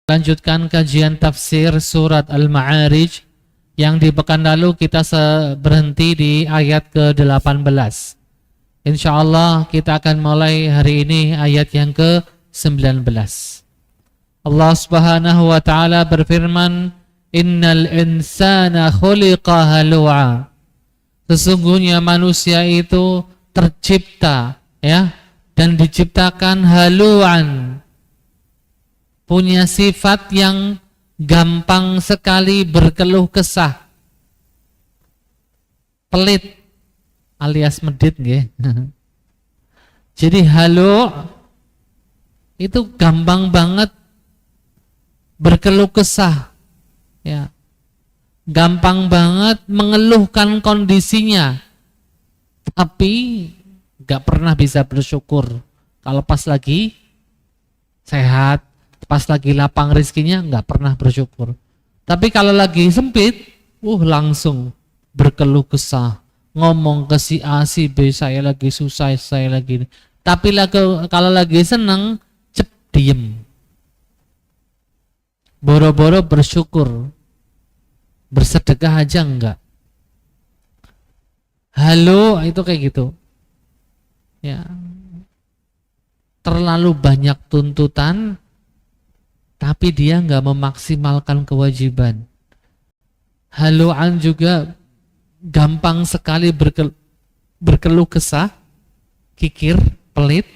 Lanjutkan kajian tafsir surat Al-Ma'arij yang di pekan lalu kita berhenti di ayat ke-18. Insyaallah kita akan mulai hari ini ayat yang ke-19. Allah Subhanahu wa taala berfirman, "Innal insana khuliqa halu'a." Sesungguhnya manusia itu tercipta dan diciptakan halu'an. Punya sifat yang gampang sekali berkeluh kesah, pelit alias medit nggih. Jadi halu itu gampang banget berkeluh kesah, ya. Gampang banget mengeluhkan kondisinya, tapi gak pernah bisa bersyukur. Kalau pas lagi sehat, pas lagi lapang rezekinya nggak pernah bersyukur. Tapi kalau lagi sempit, langsung berkeluh kesah, ngomong ke si A, si B, saya lagi susah, saya lagi ini. Tapi kalau lagi seneng, diem. Boro-boro bersyukur, bersedekah aja enggak. Halo, itu kayak gitu. Ya. Terlalu banyak tuntutan, tapi dia nggak memaksimalkan kewajiban. Haluan juga gampang sekali berkeluh kesah, kikir, pelit.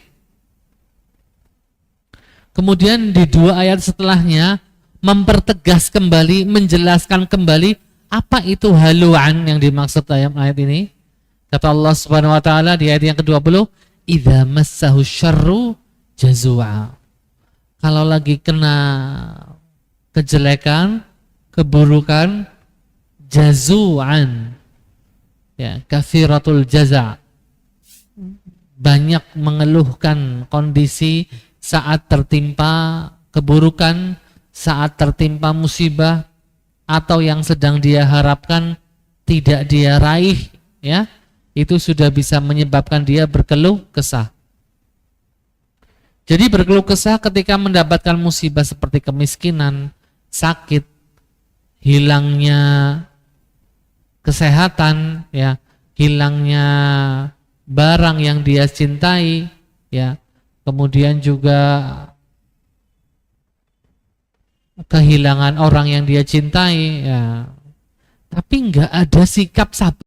Kemudian di dua ayat setelahnya mempertegas kembali, menjelaskan kembali apa itu haluan yang dimaksud ayat ini. Kata Allah Subhanahu wa taala di ayat yang ke-20, "Idza massahu syarru jazua." Kalau lagi kena kejelekan, keburukan, jazu'an, ya, kathiratul jaza', banyak mengeluhkan kondisi saat tertimpa keburukan, saat tertimpa musibah, atau yang sedang dia harapkan tidak dia raih, ya, itu sudah bisa menyebabkan dia berkeluh kesah. Jadi berkeluh kesah ketika mendapatkan musibah seperti kemiskinan, sakit, hilangnya kesehatan, ya, hilangnya barang yang dia cintai, ya, kemudian juga kehilangan orang yang dia cintai, ya. Tapi nggak ada sikap sabar.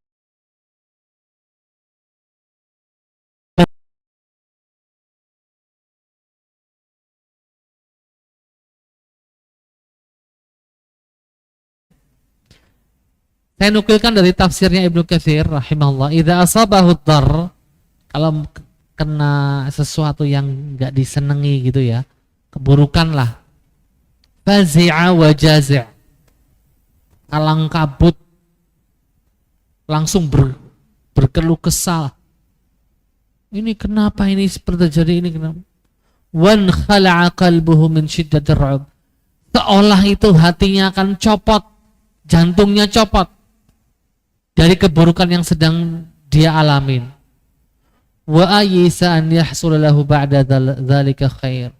Saya nukilkan dari tafsirnya Ibnu Katsir rahimahullah, idza asabahu dzar, kalau kena sesuatu yang enggak disenangi gitu ya, keburukan lah, fazi'a wa jazi', kalang kabut, langsung berkeluh kesah. Ini kenapa ini seperti terjadi ini kenapa? Wan khala'a qalbuhu min syiddatir ru'b, seolah itu hatinya akan copot, jantungnya copot dari keburukan yang sedang dia alamin. Wa ayisa an yahsul lahu ba'da dzalika khair.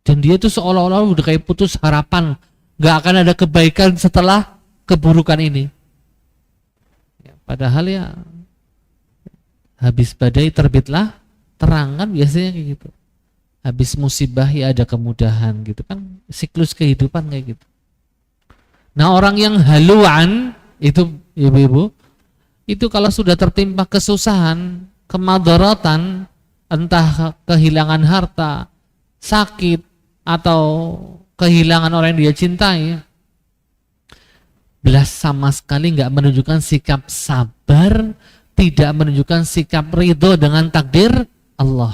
Dan dia itu seolah-olah udah kayak putus harapan, gak akan ada kebaikan setelah keburukan ini. Ya, padahal ya habis badai terbitlah terang, kan biasanya kayak gitu. Habis musibah ya ada kemudahan gitu kan, siklus kehidupan kayak gitu. Nah, orang yang haluan itu ibu-ibu, itu kalau sudah tertimpa kesusahan, kemadaratan, entah kehilangan harta, sakit, atau kehilangan orang yang dia cintai, belas sama sekali nggak menunjukkan sikap sabar, tidak menunjukkan sikap ridho dengan takdir Allah.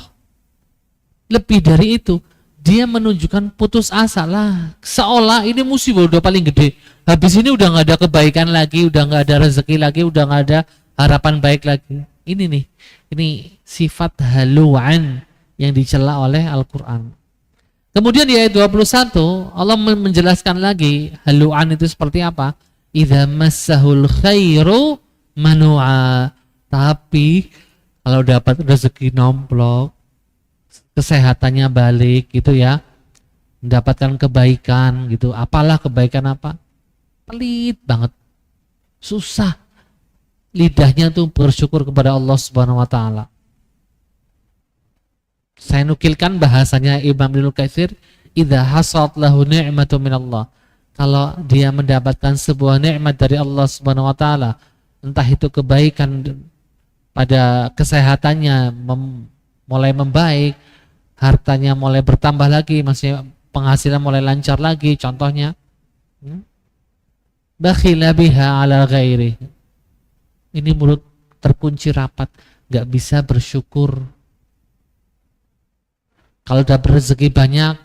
Lebih dari itu, dia menunjukkan putus asa lah, seolah ini musibah udah paling gede, habis ini udah nggak ada kebaikan lagi, udah nggak ada rezeki lagi, udah nggak ada harapan baik lagi. Ini nih, ini sifat haluan yang dicela oleh Al-Quran. Kemudian di ayat 21 Allah menjelaskan lagi haluan itu seperti apa. Idza massahul khairu manu'a, tapi kalau dapat rezeki nomplok, kesehatannya balik gitu ya, mendapatkan kebaikan gitu. Apalah kebaikan apa? Pelit banget. Susah lidahnya tuh bersyukur kepada Allah Subhanahu wa taala. Saya nukilkan bahasanya Imam Ibnu Katsir, idza hasat lahu ni'matu minallah. Kalau dia mendapatkan sebuah nikmat dari Allah Subhanahu wa taala, entah itu kebaikan pada kesehatannya mulai membaik, hartanya mulai bertambah lagi, maksudnya penghasilan mulai lancar lagi, contohnya bakhila biha ala ghairi. Ini mulut terkunci rapat, gak bisa bersyukur. Kalau udah rezeki banyak,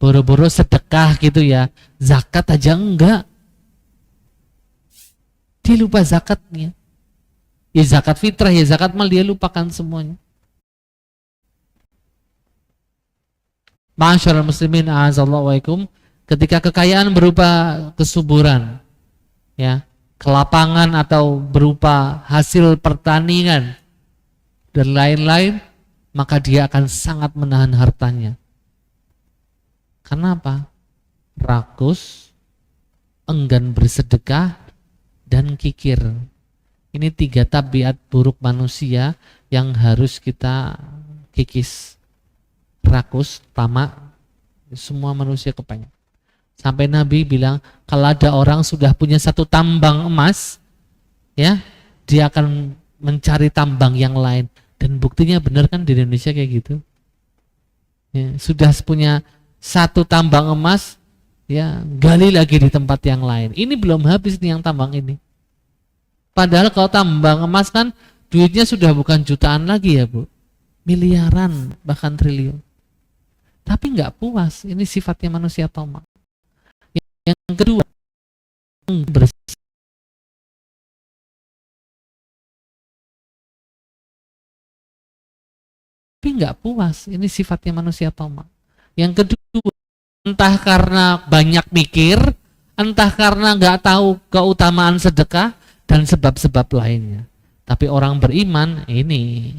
boro-boro sedekah gitu ya, zakat aja enggak. Dia lupa zakatnya. Ya zakat fitrah, ya zakat mal, dia lupakan semuanya. Ma'asyiral muslimin a'azallahu waikum, ketika kekayaan berupa kesuburan, ya, kelapangan atau berupa hasil pertanian dan lain-lain, maka dia akan sangat menahan hartanya. Kenapa? Rakus, enggan bersedekah, dan kikir. Ini 3 tabiat buruk manusia yang harus kita kikis. Rakus, tamak, semua manusia kepengen. Sampai Nabi bilang, kalau ada orang sudah punya 1 tambang emas, ya, dia akan mencari tambang yang lain. Dan buktinya benar kan di Indonesia kayak gitu. Ya, sudah punya 1 tambang emas, ya, gali lagi di tempat yang lain. Ini belum habis nih yang tambang ini. Padahal kalau tambang emas kan duitnya sudah bukan jutaan lagi ya Bu, miliaran bahkan triliun. Tapi nggak puas, ini sifatnya manusia tamak. Yang kedua, tapi nggak puas, ini sifatnya manusia tamak. Yang kedua, entah karena banyak mikir, entah karena nggak tahu keutamaan sedekah dan sebab-sebab lainnya. Tapi orang beriman ini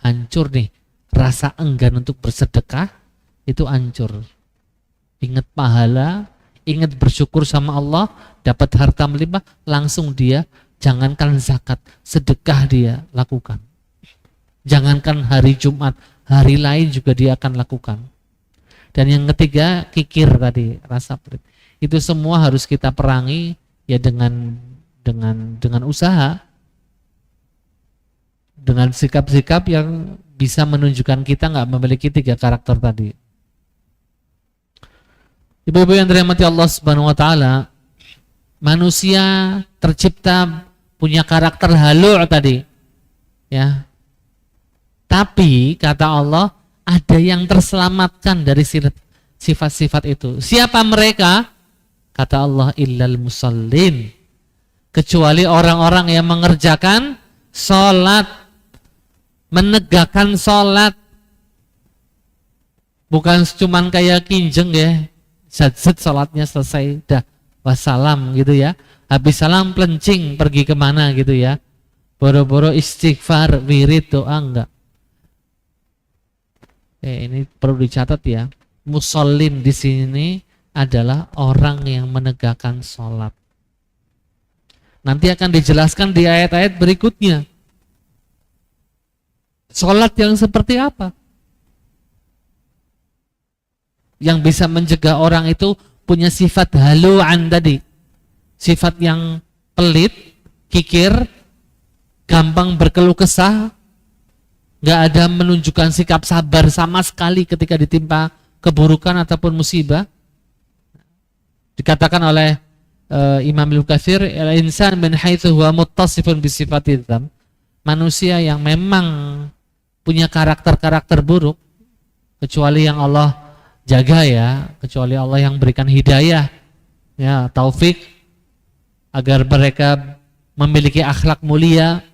hancur nih, rasa enggan untuk bersedekah itu hancur. Ingat pahala, ingat bersyukur sama Allah, dapat harta melimpah, langsung dia jangankan zakat, sedekah dia lakukan. Jangankan hari Jumat, hari lain juga dia akan lakukan. Dan yang ketiga, kikir tadi, rasa pelit. Itu semua harus kita perangi ya dengan usaha, dengan sikap-sikap yang bisa menunjukkan kita nggak memiliki 3 karakter tadi. Ibu-ibu yang dirahmati Allah Subhanahu wa taala, manusia tercipta punya karakter halu tadi. Ya. Tapi kata Allah, ada yang terselamatkan dari sifat-sifat itu. Siapa mereka? Kata Allah, illal musallin. Kecuali orang-orang yang mengerjakan sholat, menegakkan sholat. Bukan cuman kayak kinjeng ya, zat sholatnya selesai, dah wassalam gitu ya. Habis salam pelencing pergi kemana gitu ya. Boro-boro istighfar, wirid, doa, enggak. Ini perlu dicatat ya. Musallin di sini adalah orang yang menegakkan sholat. Nanti akan dijelaskan di ayat-ayat berikutnya. Sholat yang seperti apa? Yang bisa mencegah orang itu punya sifat haluan tadi. Sifat yang pelit, kikir, gampang berkeluh kesah, gak ada menunjukkan sikap sabar sama sekali ketika ditimpa keburukan ataupun musibah. Dikatakan oleh Imam Ibnu Katsir, al-insan min haitsu huwa muttasifun bi sifatil dzam. Manusia yang memang punya karakter-karakter buruk, kecuali yang Allah jaga ya, kecuali Allah yang berikan hidayah, ya, taufik agar mereka memiliki akhlak mulia,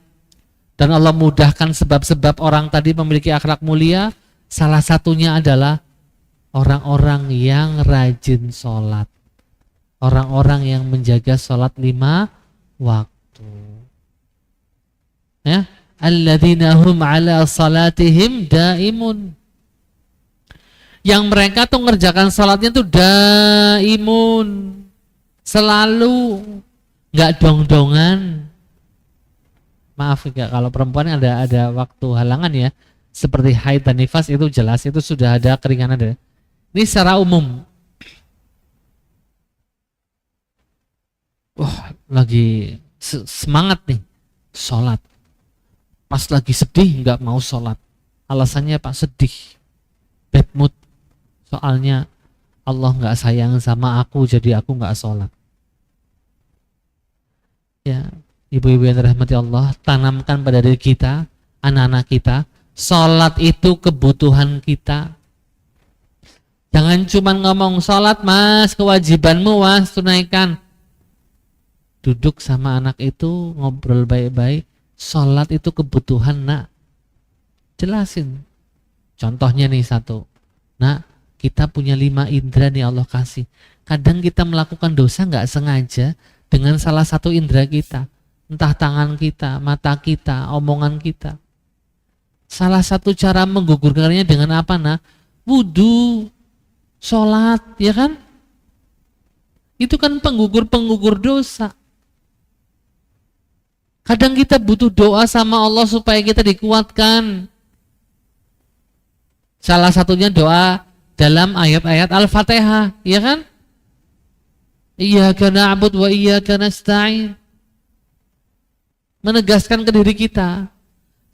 dan Allah mudahkan sebab-sebab orang tadi memiliki akhlak mulia. Salah satunya adalah orang-orang yang rajin sholat, orang-orang yang menjaga sholat 5 waktu. Ya, alladzina hum ala salatihim daimun. Yang mereka tuh ngerjakan sholatnya tuh daimun, selalu, nggak dong-dongan. Maaf ya kalau perempuan ada waktu halangan ya, seperti haid dan nifas itu jelas itu sudah ada keringanan ada. Ini secara umum. Wah, lagi semangat nih sholat. Pas lagi sedih nggak mau sholat. Alasannya Pak sedih, bad mood. Soalnya Allah nggak sayang sama aku, jadi aku nggak sholat. Ya, ibu-ibu yang dirahmati Allah, tanamkan pada diri kita, anak-anak kita, sholat itu kebutuhan kita. Jangan cuma ngomong sholat mas, kewajibanmu mas, tunaikan. Duduk sama anak itu, ngobrol baik-baik, sholat itu kebutuhan nak. Jelasin. Contohnya nih satu, nak, kita punya 5 indera nih Allah kasih. Kadang kita melakukan dosa nggak sengaja dengan salah satu indera kita. Entah tangan kita, mata kita, omongan kita. Salah satu cara menggugurkannya dengan apa nak? Wudu, sholat, ya kan? Itu kan penggugur dosa. Kadang kita butuh doa sama Allah supaya kita dikuatkan. Salah satunya doa dalam ayat-ayat Al-Fatihah, ya kan? Iyyaka na'budu wa iyyaka nasta'in. Menegaskan ke diri kita,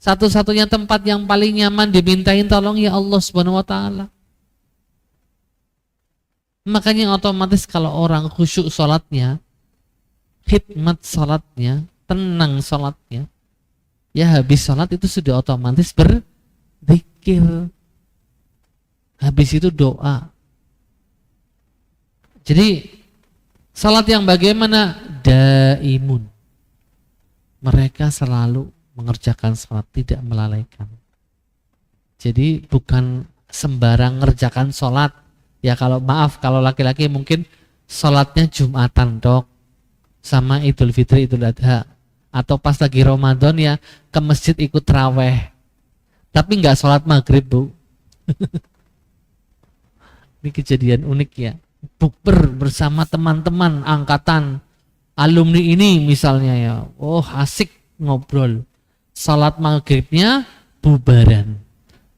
satu-satunya tempat yang paling nyaman dimintain tolong ya Allah Subhanahu wa taala. Makanya otomatis kalau orang khusyuk sholatnya, khidmat sholatnya, tenang sholatnya, ya habis sholat itu sudah otomatis berzikir, habis itu doa. Jadi sholat yang bagaimana? Daimun, mereka selalu mengerjakan sholat, tidak melalaikan. Jadi bukan sembarang ngerjakan sholat. Ya kalau maaf, kalau laki-laki mungkin sholatnya Jumatan dok, sama Idul Fitri, Idul Adha, atau pas lagi Ramadan ya ke masjid ikut raweh, tapi nggak sholat maghrib bu. Ini kejadian unik ya, bukber bersama teman-teman angkatan alumni ini misalnya ya, oh asik ngobrol, sholat maghribnya bubaran,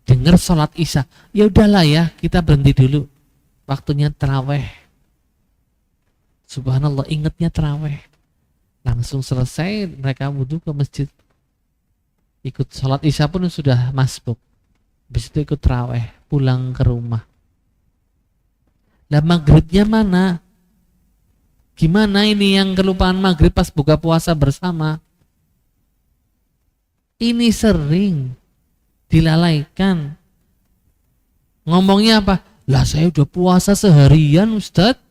dengar sholat isya, ya udahlah ya kita berhenti dulu, waktunya taraweh. Subhanallah, ingatnya taraweh. Langsung selesai mereka wudhu ke masjid, ikut sholat isya pun sudah masbuk, habis itu ikut taraweh, pulang ke rumah. Lah maghribnya mana? Gimana ini yang kelupaan maghrib pas buka puasa bersama? Ini sering dilalaikan. Ngomongnya apa? Lah saya udah puasa seharian Ustadz.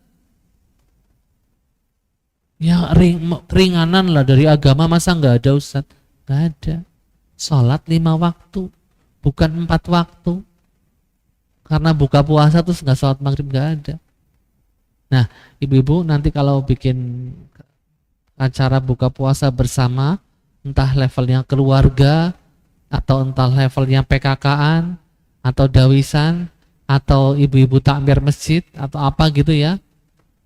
Ya ringanan lah dari agama, masa nggak ada Ustadz? Nggak ada. Sholat 5 waktu, bukan 4 waktu. Karena buka puasa terus nggak sholat maghrib, nggak ada. Nah ibu-ibu nanti kalau bikin acara buka puasa bersama, entah levelnya keluarga, atau entah levelnya PKK-an, atau dawisan, atau ibu-ibu takmir masjid, atau apa gitu ya,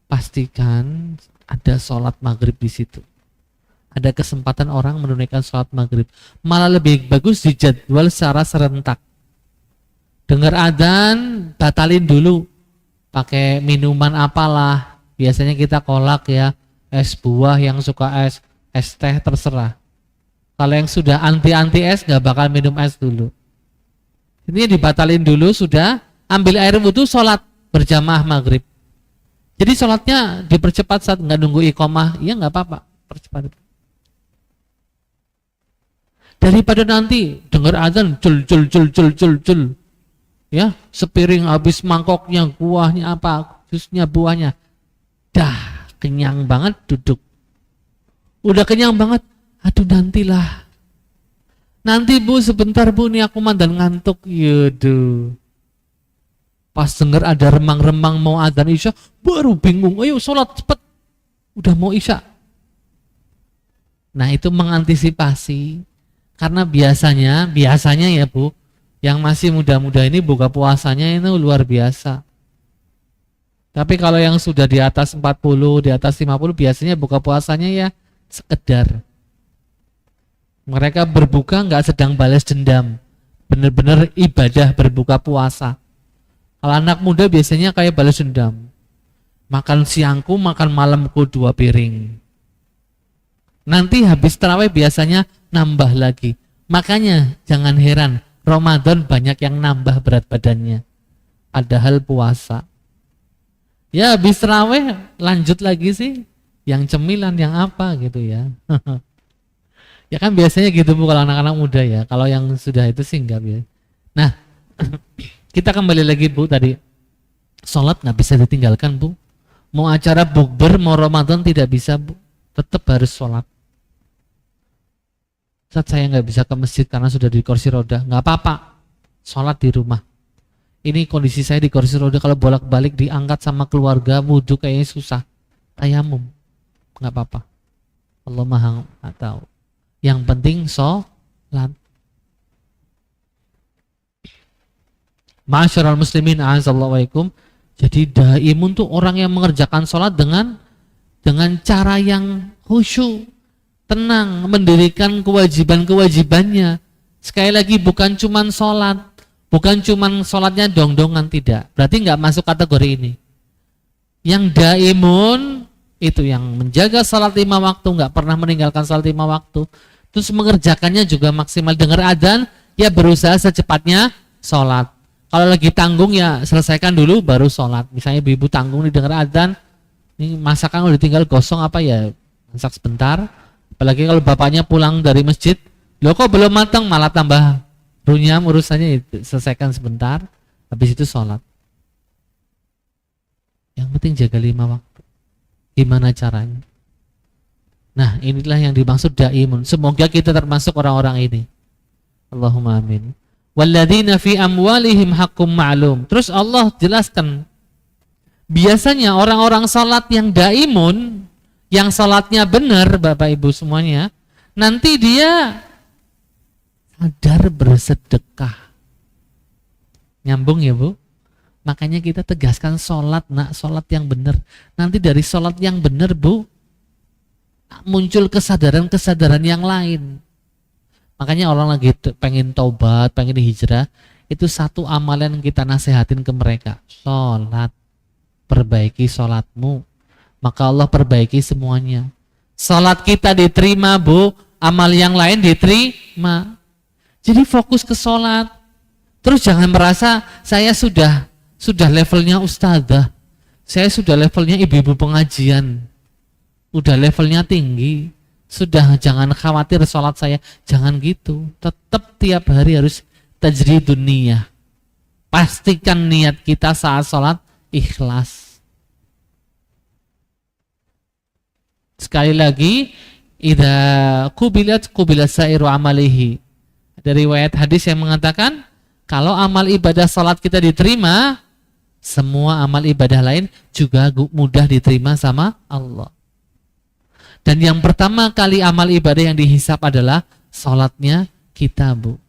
pastikan ada sholat maghrib di situ. Ada kesempatan orang menunaikan sholat maghrib. Malah lebih bagus dijadwal secara serentak. Dengar adzan, batalin dulu. Pakai minuman apalah. Biasanya kita kolak ya, es buah, yang suka es teh terserah. Kalau yang sudah anti es nggak bakal minum es dulu. Ini dibatalin dulu, sudah ambil air wudhu, sholat berjamaah maghrib. Jadi sholatnya dipercepat saat nggak nunggu iqomah, ya nggak apa-apa, percepat. Daripada nanti dengar azan cul, ya sepiring habis mangkoknya, kuahnya apa, jusnya, buahnya, dah kenyang banget duduk. Udah kenyang banget, aduh nantilah. Nanti bu sebentar bu, nih aku mandan ngantuk, yaudah. Pas dengar ada remang-remang mau adzan isya, baru bingung, ayo sholat cepet, udah mau isya. Nah itu mengantisipasi, karena biasanya ya bu, Yang masih muda-muda ini buka puasanya itu luar biasa. Tapi kalau yang sudah di atas 40, di atas 50 biasanya buka puasanya ya sekedar. Mereka berbuka nggak sedang balas dendam. Benar-benar ibadah berbuka puasa. Kalau anak muda biasanya kayak balas dendam. Makan siangku, makan malamku 2 piring. Nanti habis tarawih biasanya nambah lagi. Makanya jangan heran, Ramadan banyak yang nambah berat badannya. Padahal puasa. Ya habis tarawih lanjut lagi sih. Yang cemilan, yang apa gitu ya. Ya kan biasanya gitu Bu kalau anak-anak muda ya. Kalau yang sudah itu sih enggak biasa. Nah, kita kembali lagi Bu tadi. Sholat nggak bisa ditinggalkan Bu. Mau acara bukber, mau Ramadan tidak bisa Bu. Tetap harus sholat. Saat saya nggak bisa ke masjid karena sudah di kursi roda, nggak apa-apa. Sholat di rumah. Ini kondisi saya di kursi roda, kalau bolak-balik diangkat sama keluarga, wudhu kayaknya susah. Tayamum, nggak apa-apa. Allah Maha tahu. Yang penting sholat. Ma'asyiral muslimin a'azzallahu wa'alaikum. Jadi daimun tuh orang yang mengerjakan sholat dengan cara yang khusyuk, tenang, mendirikan kewajiban-kewajibannya. Sekali lagi bukan cuman sholat, bukan cuman sholatnya dong-dongan, tidak. Berarti nggak masuk kategori ini. Yang daimun itu yang menjaga sholat 5 waktu, nggak pernah meninggalkan sholat 5 waktu. Terus mengerjakannya juga maksimal, dengar adzan, ya berusaha secepatnya sholat. Kalau lagi tanggung ya selesaikan dulu baru sholat. Misalnya ibu-ibu tanggung nih dengar adzan, ini masakan udah tinggal gosong apa ya, masak sebentar. Apalagi kalau bapaknya pulang dari masjid, loh kok belum matang, malah tambah runyam urusannya, selesaikan sebentar, habis itu sholat. Yang penting jaga 5 waktu. Gimana caranya? Nah inilah yang dimaksud daimun. Semoga kita termasuk orang-orang ini. Allahumma amin. Walladzina fi amwalihim haqqum ma'lum. Terus Allah jelaskan, biasanya orang-orang salat yang daimun, yang salatnya benar Bapak Ibu semuanya, nanti dia sadar bersedekah. Nyambung ya Bu? Makanya kita tegaskan salat, nak, salat yang benar. Nanti dari salat yang benar Bu, muncul kesadaran-kesadaran yang lain. Makanya orang lagi pengen taubat, pengen hijrah, itu satu amalan yang kita nasihatin ke mereka. Sholat, perbaiki sholatmu, maka Allah perbaiki semuanya. Sholat kita diterima Bu, amal yang lain diterima. Jadi fokus ke sholat. Terus jangan merasa saya sudah levelnya ustadzah, saya sudah levelnya ibu-ibu pengajian, udah levelnya tinggi. Sudah jangan khawatir sholat saya, jangan gitu. Tetap tiap hari harus tajridun niyah. Pastikan niat kita saat sholat ikhlas. Sekali lagi, idza qubilat sairu amalihi. Ada riwayat hadis yang mengatakan, kalau amal ibadah sholat kita diterima, semua amal ibadah lain juga mudah diterima sama Allah. Dan yang pertama kali amal ibadah yang dihisap adalah sholatnya kita Bu.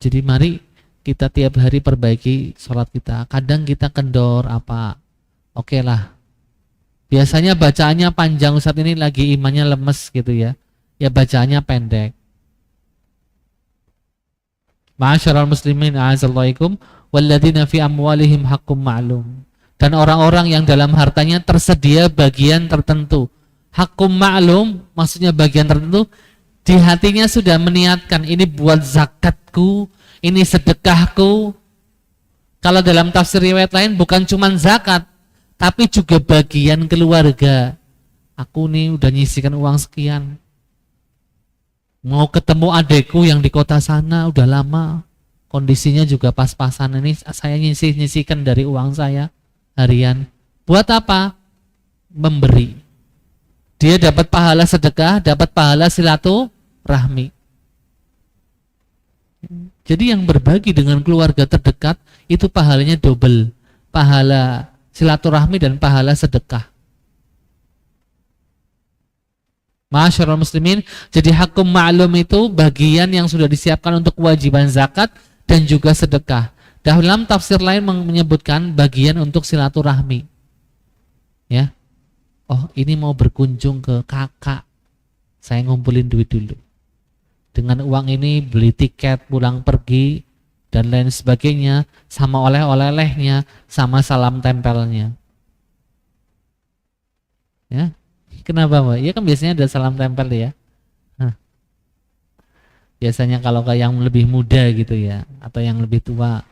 Jadi mari kita tiap hari perbaiki sholat kita. Kadang kita kendor apa, oke lah. Biasanya bacaannya panjang, Ustaz ini lagi imannya lemes gitu ya. Ya bacaannya pendek. Ma'asyiral muslimin a'azzallahu walladzina fi amwalihim haqqum ma'lum. Dan orang-orang yang dalam hartanya tersedia bagian tertentu. Haqqum ma'lum maksudnya bagian tertentu, di hatinya sudah meniatkan ini buat zakatku, ini sedekahku. Kalau dalam tafsir riwayat lain bukan cuma zakat, tapi juga bagian keluarga. Aku nih udah nyisikan uang sekian, mau ketemu adekku yang di kota sana udah lama, kondisinya juga pas-pasan, ini saya nyisikan dari uang saya harian. Buat apa? Memberi. Dia dapat pahala sedekah, dapat pahala silaturahmi. Jadi yang berbagi dengan keluarga terdekat itu pahalanya double. Pahala silaturahmi dan pahala sedekah. Masyarul muslimin, jadi hakum ma'lum itu bagian yang sudah disiapkan untuk kewajiban zakat dan juga sedekah. Dalam tafsir lain menyebutkan bagian untuk silaturahmi. Ya. Oh, ini mau berkunjung ke kakak. Saya ngumpulin duit dulu. Dengan uang ini beli tiket pulang pergi dan lain sebagainya, sama oleh-olehnya, sama salam tempelnya. Ya. Kenapa, Mbak? Ya kan biasanya ada salam tempel ya. Biasanya kalau ke yang lebih muda gitu ya, atau yang lebih tua.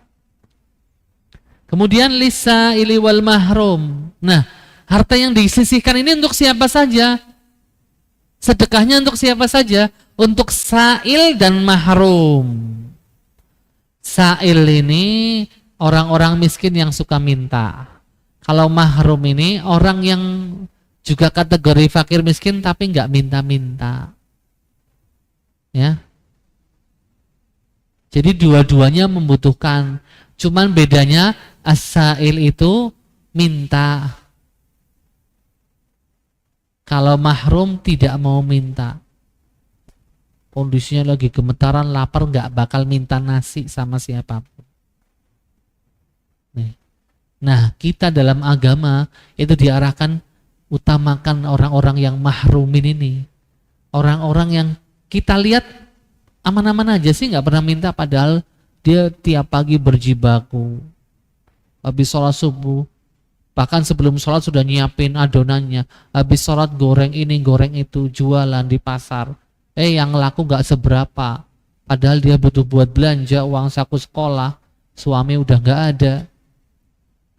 Kemudian lisa ili wal mahrum. Nah, harta yang disisihkan ini untuk siapa saja? Sedekahnya untuk siapa saja? Untuk sa'il dan mahrum. Sa'il ini orang-orang miskin yang suka minta. Kalau mahrum ini orang yang juga kategori fakir miskin tapi nggak minta-minta. Ya. Jadi dua-duanya membutuhkan. Cuman bedanya as-sa'il itu minta. Kalau mahrum tidak mau minta. Kondisinya lagi gemetaran, lapar, nggak bakal minta nasi sama siapapun. Nah, kita dalam agama itu diarahkan utamakan orang-orang yang mahrumin ini. Orang-orang yang kita lihat aman-aman aja sih, nggak pernah minta, padahal dia tiap pagi berjibaku. Habis sholat subuh, bahkan sebelum sholat sudah nyiapin adonannya. Habis sholat goreng ini, goreng itu, jualan di pasar. Yang laku nggak seberapa. Padahal dia butuh buat belanja, uang saku sekolah, suami udah nggak ada.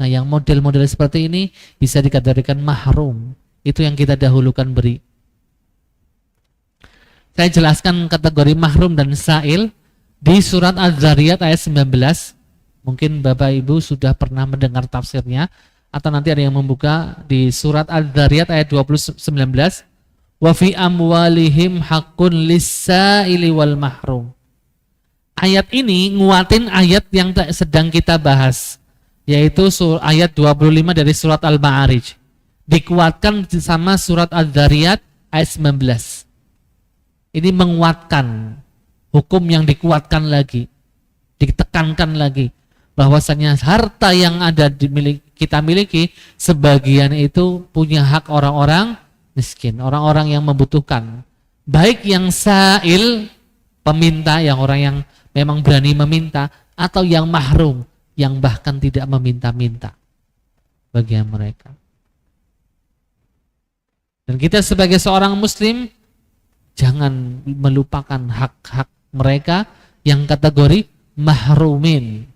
Nah, yang model-model seperti ini bisa dikategorikan mahrum. Itu yang kita dahulukan beri. Saya jelaskan kategori mahrum dan sa'il di surat Az-Zariyat ayat 19. Mungkin Bapak Ibu sudah pernah mendengar tafsirnya, atau nanti ada yang membuka di surat Az-Zariyat ayat 19. Wa fi amwalihim haqqun lis-sa'ili wal mahrum. Ayat ini nguatin ayat yang sedang kita bahas, yaitu ayat 25 dari surat Al-Ma'arij. Dikuatkan sama surat Az-Zariyat ayat 19. Ini menguatkan hukum yang dikuatkan lagi, ditekankan lagi, bahwasanya harta yang ada kita miliki sebagian itu punya hak orang-orang miskin, orang-orang yang membutuhkan. Baik yang sa'il, peminta, yang orang yang memang berani meminta, atau yang mahrum, yang bahkan tidak meminta-minta bagian mereka. Dan kita sebagai seorang muslim jangan melupakan hak-hak mereka yang kategori mahrumin,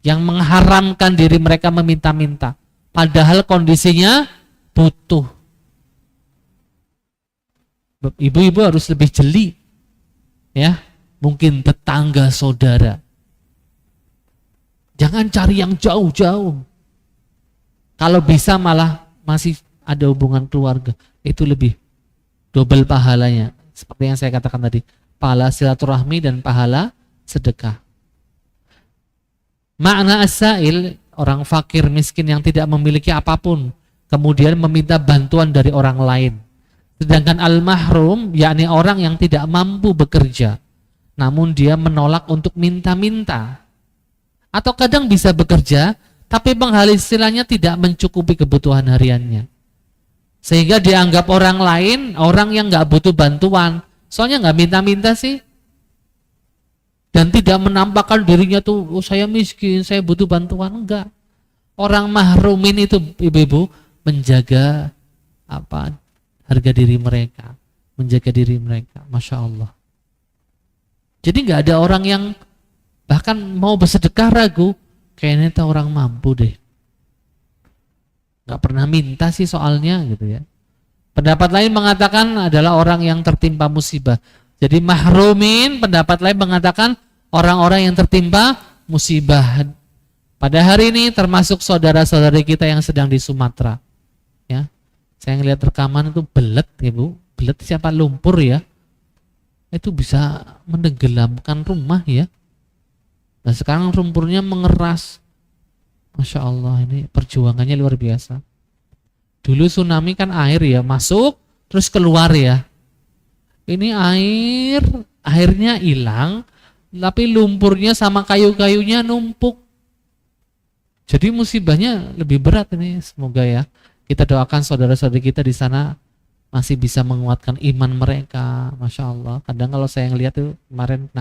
yang mengharamkan diri mereka meminta-minta, padahal kondisinya butuh. Ibu-ibu harus lebih jeli, ya, mungkin tetangga saudara. Jangan cari yang jauh-jauh. Kalau bisa malah masih ada hubungan keluarga, itu lebih double pahalanya. Seperti yang saya katakan tadi, pahala silaturahmi dan pahala sedekah. Makna as-sa'il, orang fakir miskin yang tidak memiliki apapun, kemudian meminta bantuan dari orang lain. Sedangkan al-mahrum, yakni orang yang tidak mampu bekerja, namun dia menolak untuk minta-minta. Atau kadang bisa bekerja, tapi penghasilannya tidak mencukupi kebutuhan hariannya. Sehingga dianggap orang lain, orang yang nggak butuh bantuan. Soalnya nggak minta-minta sih. Dan tidak menampakkan dirinya tuh, oh, saya miskin, saya butuh bantuan. Enggak. Orang mahrumin itu, ibu-ibu, menjaga harga diri mereka, menjaga diri mereka. Masya Allah. Jadi nggak ada orang yang bahkan mau bersedekah ragu, kayaknya itu orang mampu deh, nggak pernah minta sih soalnya gitu ya. Pendapat lain mengatakan adalah orang yang tertimpa musibah. Jadi mahrumin, pendapat lain mengatakan orang-orang yang tertimpa musibah. Pada hari ini termasuk saudara-saudari kita yang sedang di Sumatera, ya. Saya ngelihat rekaman itu belet, ibu, belet siapa, lumpur ya, itu bisa menenggelamkan rumah ya. Nah sekarang lumpurnya mengeras, Masya Allah, ini perjuangannya luar biasa. Dulu tsunami kan air ya, masuk terus keluar ya. Ini airnya hilang, tapi lumpurnya sama kayu-kayunya numpuk. Jadi musibahnya lebih berat ini. Semoga ya kita doakan saudara-saudari kita di sana masih bisa menguatkan iman mereka. Masya Allah. Kadang kalau saya ngelihat tuh kemarin,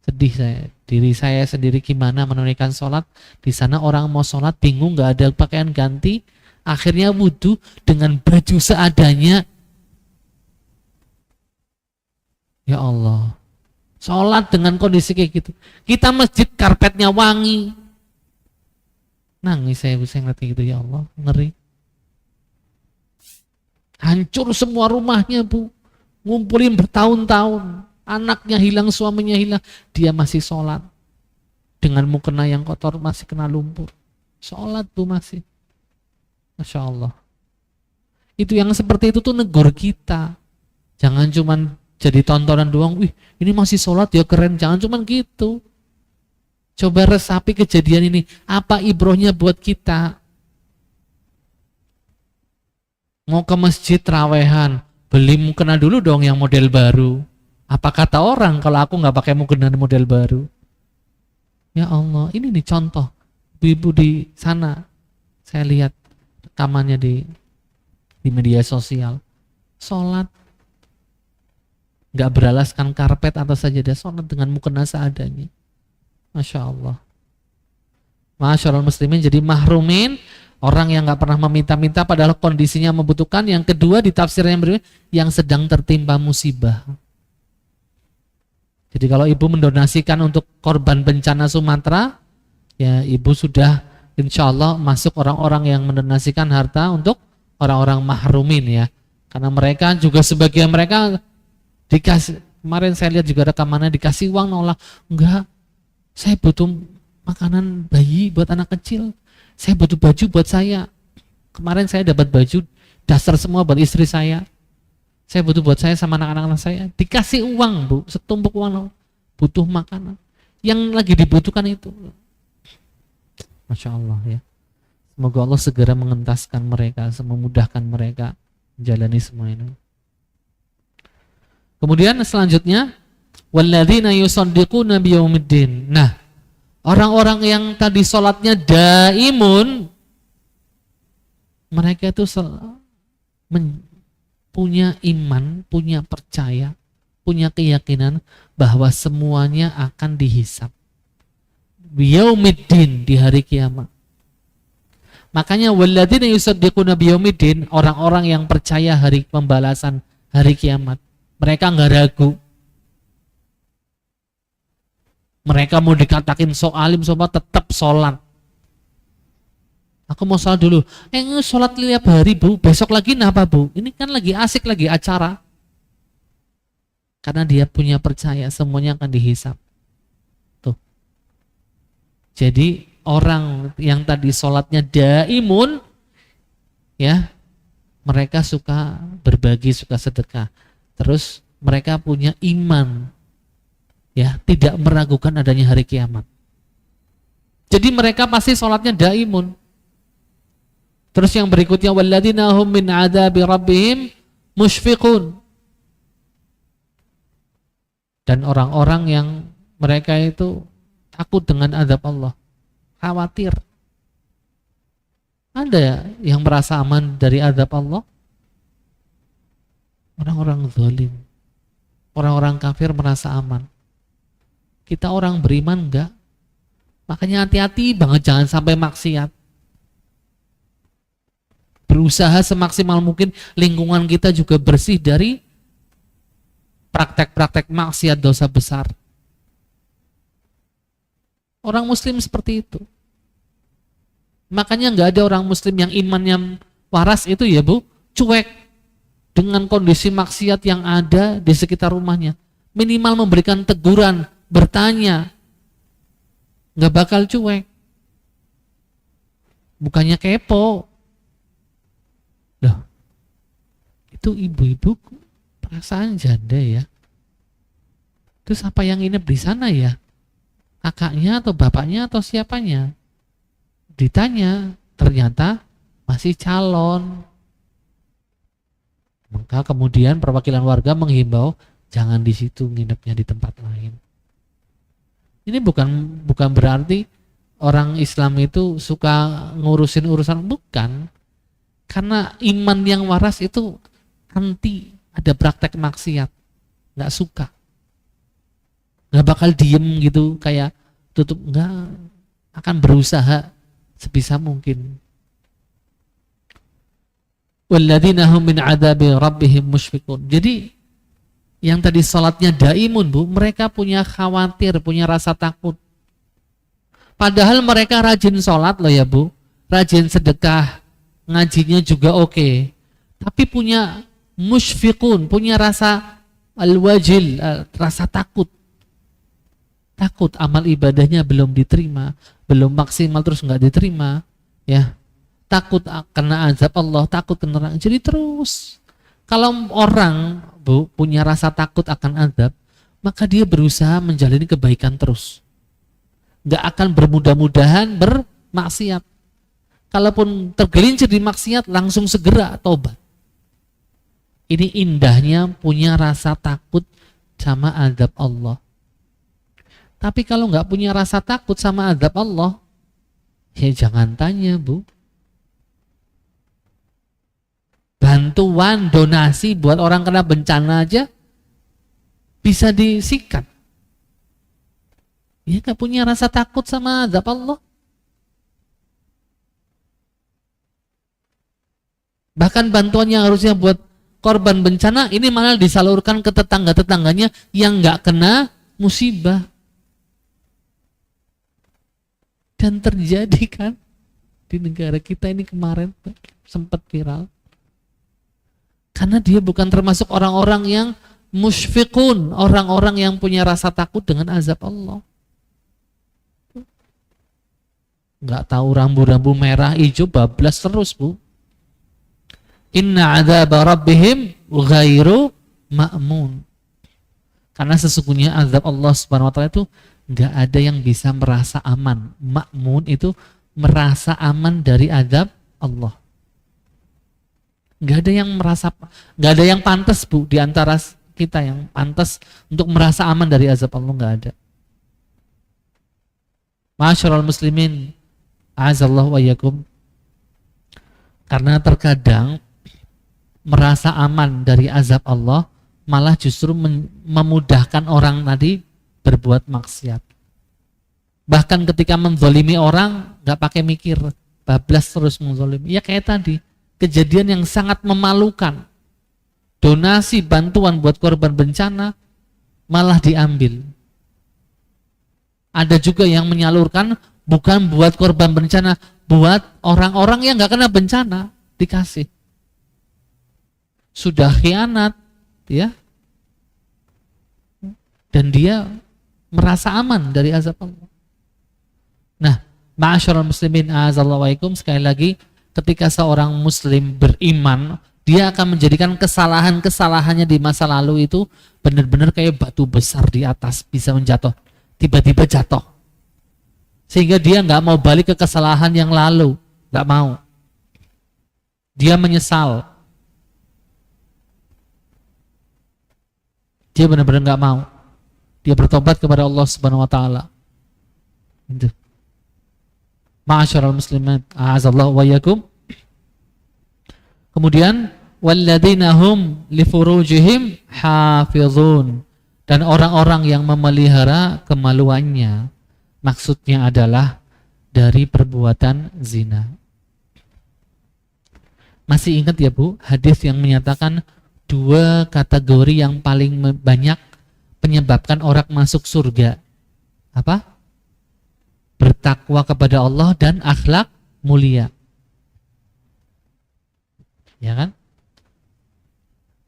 sedih saya. Diri saya sendiri gimana menunaikan sholat. Di sana orang mau sholat bingung, nggak ada pakaian ganti. Akhirnya wudhu dengan baju seadanya. Ya Allah. Sholat dengan kondisi kayak gitu. Kita masjid karpetnya wangi. Nangis saya ngeliat gitu, ya Allah, ngeri. Hancur semua rumahnya, Bu. Ngumpulin bertahun-tahun. Anaknya hilang, suaminya hilang. Dia masih sholat. Dengan mukena yang kotor, masih kena lumpur. Sholat, Bu, masih. Masya Allah. Itu yang seperti itu tuh negur kita. Jangan cuman jadi tontonan doang. Wih, ini masih sholat ya, keren. Jangan cuman gitu. Coba resapi kejadian ini. Apa ibrohnya buat kita? Mau ke masjid rawehan, beli mukena dulu dong yang model baru. Apa kata orang kalau aku nggak pakai mukena model baru? Ya Allah, ini nih contoh. Ibu di sana, saya lihat rekamannya di media sosial. Sholat, nggak beralaskan karpet atau sajadah, sholat dengan mukena seadanya. Masya Allah. Masyaallah muslimin, jadi mahrumin, orang yang nggak pernah meminta-minta padahal kondisinya membutuhkan. Yang kedua di tafsirnya yang sedang tertimpa musibah. Jadi kalau ibu mendonasikan untuk korban bencana Sumatera, ya ibu sudah insya Allah masuk orang-orang yang mendonasikan harta untuk orang-orang mahrumin ya. Karena mereka juga sebagian mereka dikasih, kemarin saya lihat juga rekamannya dikasih uang nolak. Enggak, saya butuh makanan bayi buat anak kecil. Saya butuh baju buat saya. Kemarin saya dapat baju dasar semua buat istri saya. Saya butuh buat saya sama anak-anak saya. Dikasih uang, Bu, setumpuk uang. Butuh makanan. Yang lagi dibutuhkan itu. Masya Allah ya. Semoga Allah segera mengentaskan mereka, memudahkan mereka menjalani semua ini. Kemudian selanjutnya, walladzina yusaddiquna biyaumiddin. Nah, orang-orang yang tadi sholatnya daimun, mereka itu punya iman, punya percaya, punya keyakinan bahwa semuanya akan dihisab. Biyaumiddin, di hari kiamat. Makanya walladzina yusaddiquna biyaumiddin, orang-orang yang percaya hari pembalasan, hari kiamat. Mereka nggak ragu. Mereka mau dikatakan alim sobat tetap sholat. Aku mau sholat dulu. Sholat tiap hari, Bu. Besok lagi apa, Bu? Ini kan lagi asik, lagi acara. Karena dia punya percaya semuanya akan dihisap. Tuh. Jadi orang yang tadi sholatnya daimun, ya, mereka suka berbagi, suka sedekah. Terus mereka punya iman, ya, tidak meragukan adanya hari kiamat. Jadi mereka pasti sholatnya daimun. Terus yang berikutnya, walladzina hum min adzabi rabbihim musyfiqun. Dan orang-orang yang mereka itu takut dengan azab Allah, khawatir. Ada yang merasa aman dari azab Allah? Orang-orang zalim, orang-orang kafir merasa aman. Kita orang beriman enggak. Makanya hati-hati banget, jangan sampai maksiat. Berusaha semaksimal mungkin lingkungan kita juga bersih dari praktek-praktek maksiat, dosa besar. Orang muslim seperti itu. Makanya enggak ada orang muslim yang imannya waras itu ya, Bu, cuek dengan kondisi maksiat yang ada di sekitar rumahnya. Minimal memberikan teguran, bertanya, nggak bakal cuek. Bukannya kepo. Loh, itu ibu-ibu perasaan janda ya. Terus apa yang nginep di sana ya? Kakaknya atau bapaknya atau siapanya? Ditanya, ternyata masih calon. Maka kemudian perwakilan warga menghimbau jangan di situ, nginepnya di tempat lain. Ini bukan berarti orang Islam itu suka ngurusin urusan, bukan. Karena iman yang waras itu anti ada praktek maksiat, nggak suka, nggak bakal diem gitu kayak tutup, nggak, akan berusaha sebisa mungkin. Walladzina hum min adzabi rabbihim musyfiqun. Jadi yang tadi salatnya daimun, Bu, mereka punya khawatir, punya rasa takut. Padahal mereka rajin salat loh ya, Bu. Rajin sedekah, ngajinya juga oke. Tapi punya musyfiqun, punya rasa al-wajil, rasa takut. Takut amal ibadahnya belum diterima, belum maksimal terus nggak diterima, ya. Takut kena azab Allah, takut kena neraka. Jadi terus kalau orang, Bu, punya rasa takut akan azab, maka dia berusaha menjalani kebaikan terus. Nggak akan bermudah-mudahan bermaksiat. Kalaupun tergelincir di maksiat, langsung segera taubat. Ini indahnya punya rasa takut sama azab Allah. Tapi kalau nggak punya rasa takut sama azab Allah, ya jangan tanya, Bu. Bantuan, donasi buat orang kena bencana aja bisa disikat. Ya nggak punya rasa takut sama azab Allah. Bahkan bantuan yang harusnya buat korban bencana ini malah disalurkan ke tetangga-tetangganya yang nggak kena musibah. Dan terjadi kan di negara kita ini kemarin sempat viral. Karena dia bukan termasuk orang-orang yang musyfiqun, orang-orang yang punya rasa takut dengan azab Allah. Nggak tahu rambu-rambu merah, hijau, bablas terus, Bu. Inna adzaba rabbihim ghairu ma'mun. Karena sesungguhnya azab Allah Subhanahu wa taala itu nggak ada yang bisa merasa aman. Ma'mun itu merasa aman dari azab Allah. Nggak ada yang merasa, nggak ada yang pantas, Bu, di antara kita yang pantas untuk merasa aman dari azab Allah, nggak ada. Ma'asyiral muslimin, a'azallahu wa iyyakum. Karena terkadang merasa aman dari azab Allah malah justru memudahkan orang tadi berbuat maksiat. Bahkan ketika menzalimi orang nggak pakai mikir, bablas terus menzalimi. Ya kayak tadi kejadian yang sangat memalukan. Donasi bantuan buat korban bencana malah diambil. Ada juga yang menyalurkan bukan buat korban bencana, buat orang-orang yang nggak kena bencana, dikasih. Sudah khianat, ya. Dan dia merasa aman dari azab Allah. Nah, ma'asyiral muslimin a'azallahu wa iyyakum, sekali lagi, ketika seorang muslim beriman, dia akan menjadikan kesalahan-kesalahannya di masa lalu itu benar-benar kayak batu besar di atas, bisa menjatuh, tiba-tiba jatuh. Sehingga dia nggak mau balik ke kesalahan yang lalu, nggak mau. Dia menyesal. Dia benar-benar nggak mau. Dia bertobat kepada Allah Subhanahu wa taala. Itu. Ma'asyiral muslimat, a'azallahu wa iyyakum. Kemudian walladzina hum li furujihim hafizun, dan orang-orang yang memelihara kemaluannya, maksudnya adalah dari perbuatan zina. Masih ingat ya, Bu, hadis yang menyatakan dua kategori yang paling banyak menyebabkan orang masuk surga. Apa? Bertakwa kepada Allah dan akhlak mulia. Ya kan?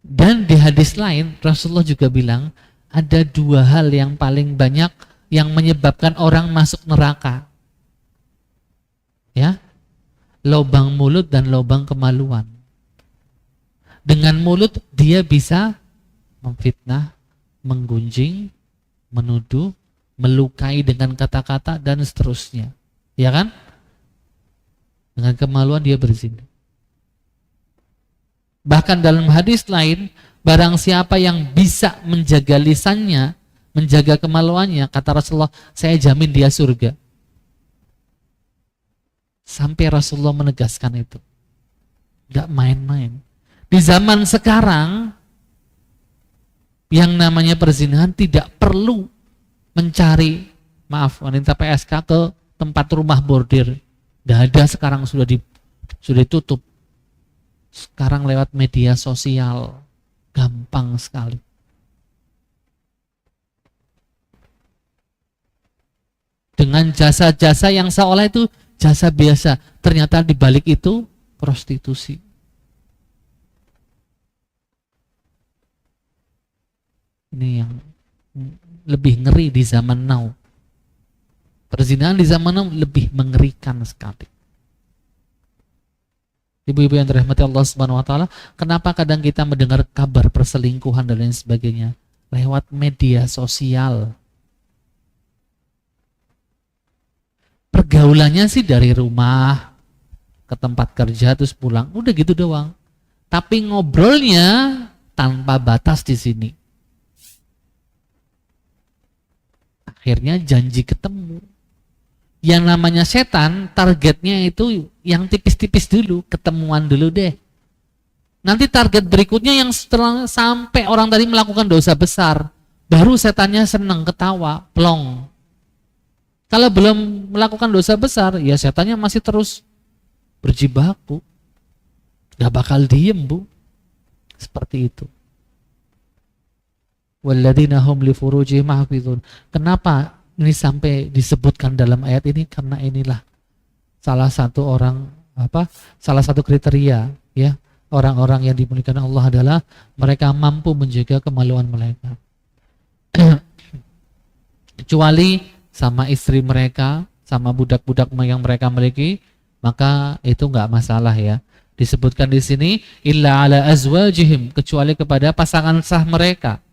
Dan di hadis lain Rasulullah juga bilang ada dua hal yang paling banyak yang menyebabkan orang masuk neraka. Ya? Lobang mulut dan lobang kemaluan. Dengan mulut dia bisa memfitnah, menggunjing, menuduh, melukai dengan kata-kata dan seterusnya. Ya kan? Dengan kemaluan dia berzina. Bahkan dalam hadis lain, barang siapa yang bisa menjaga lisannya, menjaga kemaluannya, kata Rasulullah, saya jamin dia surga. Sampai Rasulullah menegaskan itu. Gak main-main. Di zaman sekarang, yang namanya perzinahan tidak perlu mencari, maaf, wanita PSK ke tempat rumah bordir. Gak ada, sekarang sudah ditutup. Sekarang lewat media sosial, gampang sekali. Dengan jasa-jasa yang seolah itu jasa biasa, ternyata di balik itu prostitusi. Ini yang lebih ngeri di zaman now. Perzinahan di zaman now lebih mengerikan sekali. Ibu-ibu yang dirahmati Allah Subhanahu wa taala, kenapa kadang kita mendengar kabar perselingkuhan dan lain sebagainya lewat media sosial? Pergaulannya sih dari rumah ke tempat kerja terus pulang, udah gitu doang. Tapi ngobrolnya tanpa batas di sini. Akhirnya janji ketemu. Yang namanya setan, targetnya itu yang tipis-tipis dulu, ketemuan dulu deh. Nanti target berikutnya yang setelah sampai orang tadi melakukan dosa besar, baru setannya senang ketawa, plong. Kalau belum melakukan dosa besar, ya setannya masih terus berjibaku. Gak bakal diem, Bu. Seperti itu. Walladzina hum li furujihim hafizun. Kenapa ini sampai disebutkan dalam ayat ini? Karena inilah salah satu salah satu kriteria ya orang-orang yang dimuliakan Allah adalah mereka mampu menjaga kemaluan mereka. Kecuali sama istri mereka, sama budak-budak yang mereka miliki, maka itu enggak masalah ya. Disebutkan di sini illa ala azwajihim, kecuali kepada pasangan sah mereka.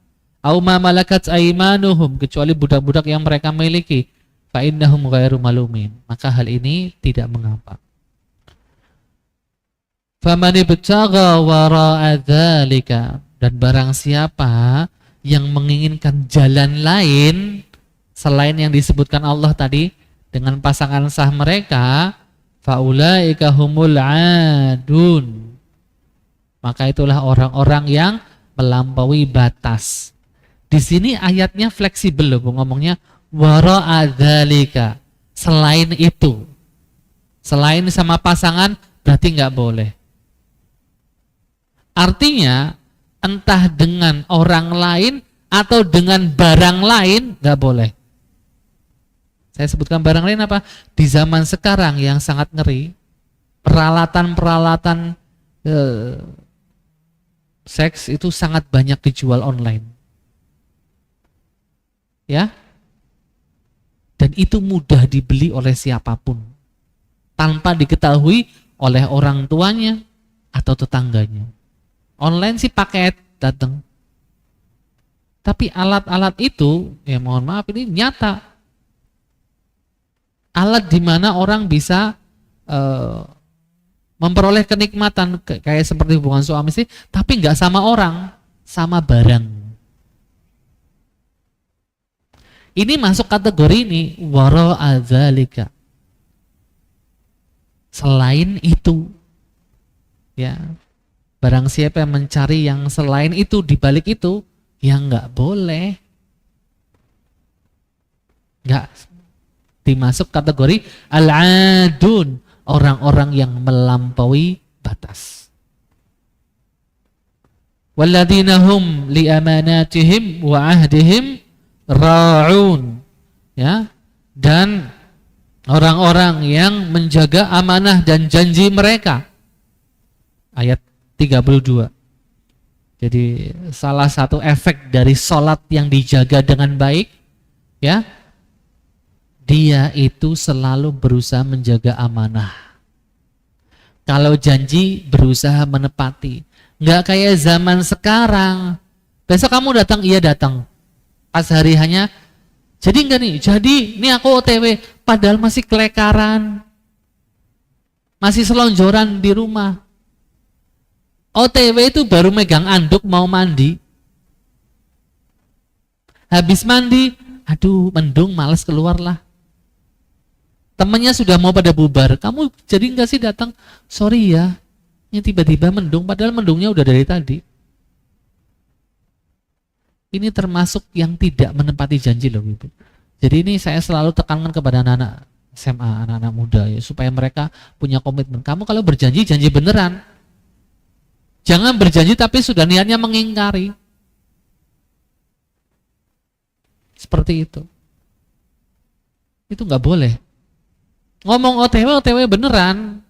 Au ma malakat aimanuhum, kecuali budak-budak yang mereka miliki, fa innahum ghairu malumin, maka hal ini tidak mengapa. Faman ibtagha wara'a dzalika, dan barang siapa yang menginginkan jalan lain selain yang disebutkan Allah tadi dengan pasangan sah mereka, faulaika humul adun, maka itulah orang-orang yang melampaui batas. Di sini ayatnya fleksibel loh, ngomongnya wara'a dzalika, selain itu. Selain sama pasangan berarti nggak boleh. Artinya entah dengan orang lain atau dengan barang lain nggak boleh. Saya sebutkan barang lain apa? Di zaman sekarang yang sangat ngeri, peralatan-peralatan seks itu sangat banyak dijual online. Ya, dan itu mudah dibeli oleh siapapun tanpa diketahui oleh orang tuanya atau tetangganya. Online sih paket datang, tapi alat-alat itu ya mohon maaf ini nyata, alat di mana orang bisa memperoleh kenikmatan kayak seperti hubungan suami istri, tapi nggak sama orang, sama barang. Ini masuk kategori ini wara'a dzalika. Selain itu, ya, barang siapa yang mencari yang selain itu, di balik itu, ya nggak boleh, nggak dimasuk kategori al-adun, orang-orang yang melampaui batas. Walladzina hum li amanatihim wa ahdihim ra'un, ya, dan orang-orang yang menjaga amanah dan janji mereka. Ayat 32. Jadi salah satu efek dari sholat yang dijaga dengan baik, ya, dia itu selalu berusaha menjaga amanah. Kalau janji berusaha menepati. Nggak kayak zaman sekarang. Besok kamu datang, iya datang. Pas hari hanya, jadi enggak nih? Jadi, ini aku OTW, padahal masih kelekaran, masih selonjoran di rumah. OTW itu baru megang anduk mau mandi. Habis mandi, aduh mendung males keluar lah. Temennya sudah mau pada bubar. Kamu jadi enggak sih datang? Sorry ya, yang tiba-tiba mendung, padahal mendungnya udah dari tadi. Ini termasuk yang tidak menepati janji loh Ibu. Jadi ini saya selalu tekankan kepada anak-anak SMA, anak-anak muda ya, supaya mereka punya komitmen. Kamu kalau berjanji, janji beneran. Jangan berjanji tapi sudah niatnya mengingkari. Seperti itu. Itu nggak boleh. Ngomong OTW, OTW beneran.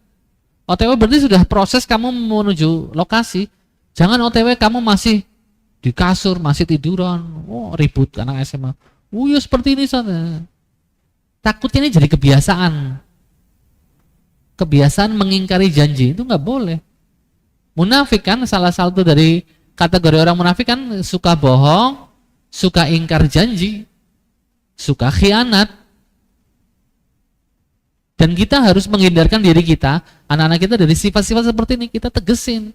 OTW berarti sudah proses kamu menuju lokasi. Jangan OTW kamu masih di kasur, masih tiduran. Oh, ribut anak SMA. Oh ya seperti ini sana. Takutnya ini jadi kebiasaan. Kebiasaan mengingkari janji itu nggak boleh. Munafik kan salah satu dari kategori orang munafik kan suka bohong, suka ingkar janji, suka khianat. Dan kita harus menghindarkan diri kita, anak-anak kita dari sifat-sifat seperti ini. Kita tegesin.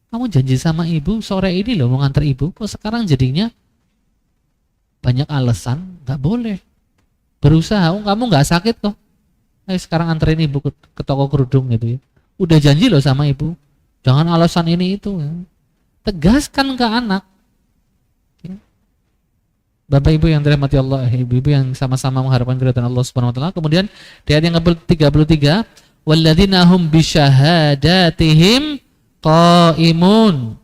Kamu janji sama ibu sore ini loh mau nganter ibu, kok sekarang jadinya banyak alasan, nggak boleh. Berusaha, kamu nggak sakit kok. Ayo sekarang anterin ibu ke toko kerudung gitu ya. Udah janji loh sama ibu. Jangan alasan ini itu. Ya. Tegaskan ke anak. Ya. Bapak ibu yang dirahmati Allah, ibu-ibu yang sama-sama mengharapkan keridhaan Allah Subhanahu wa taala. Kemudian di ayat yang ke-33, walladzina hum bisyahadatihim qaimun.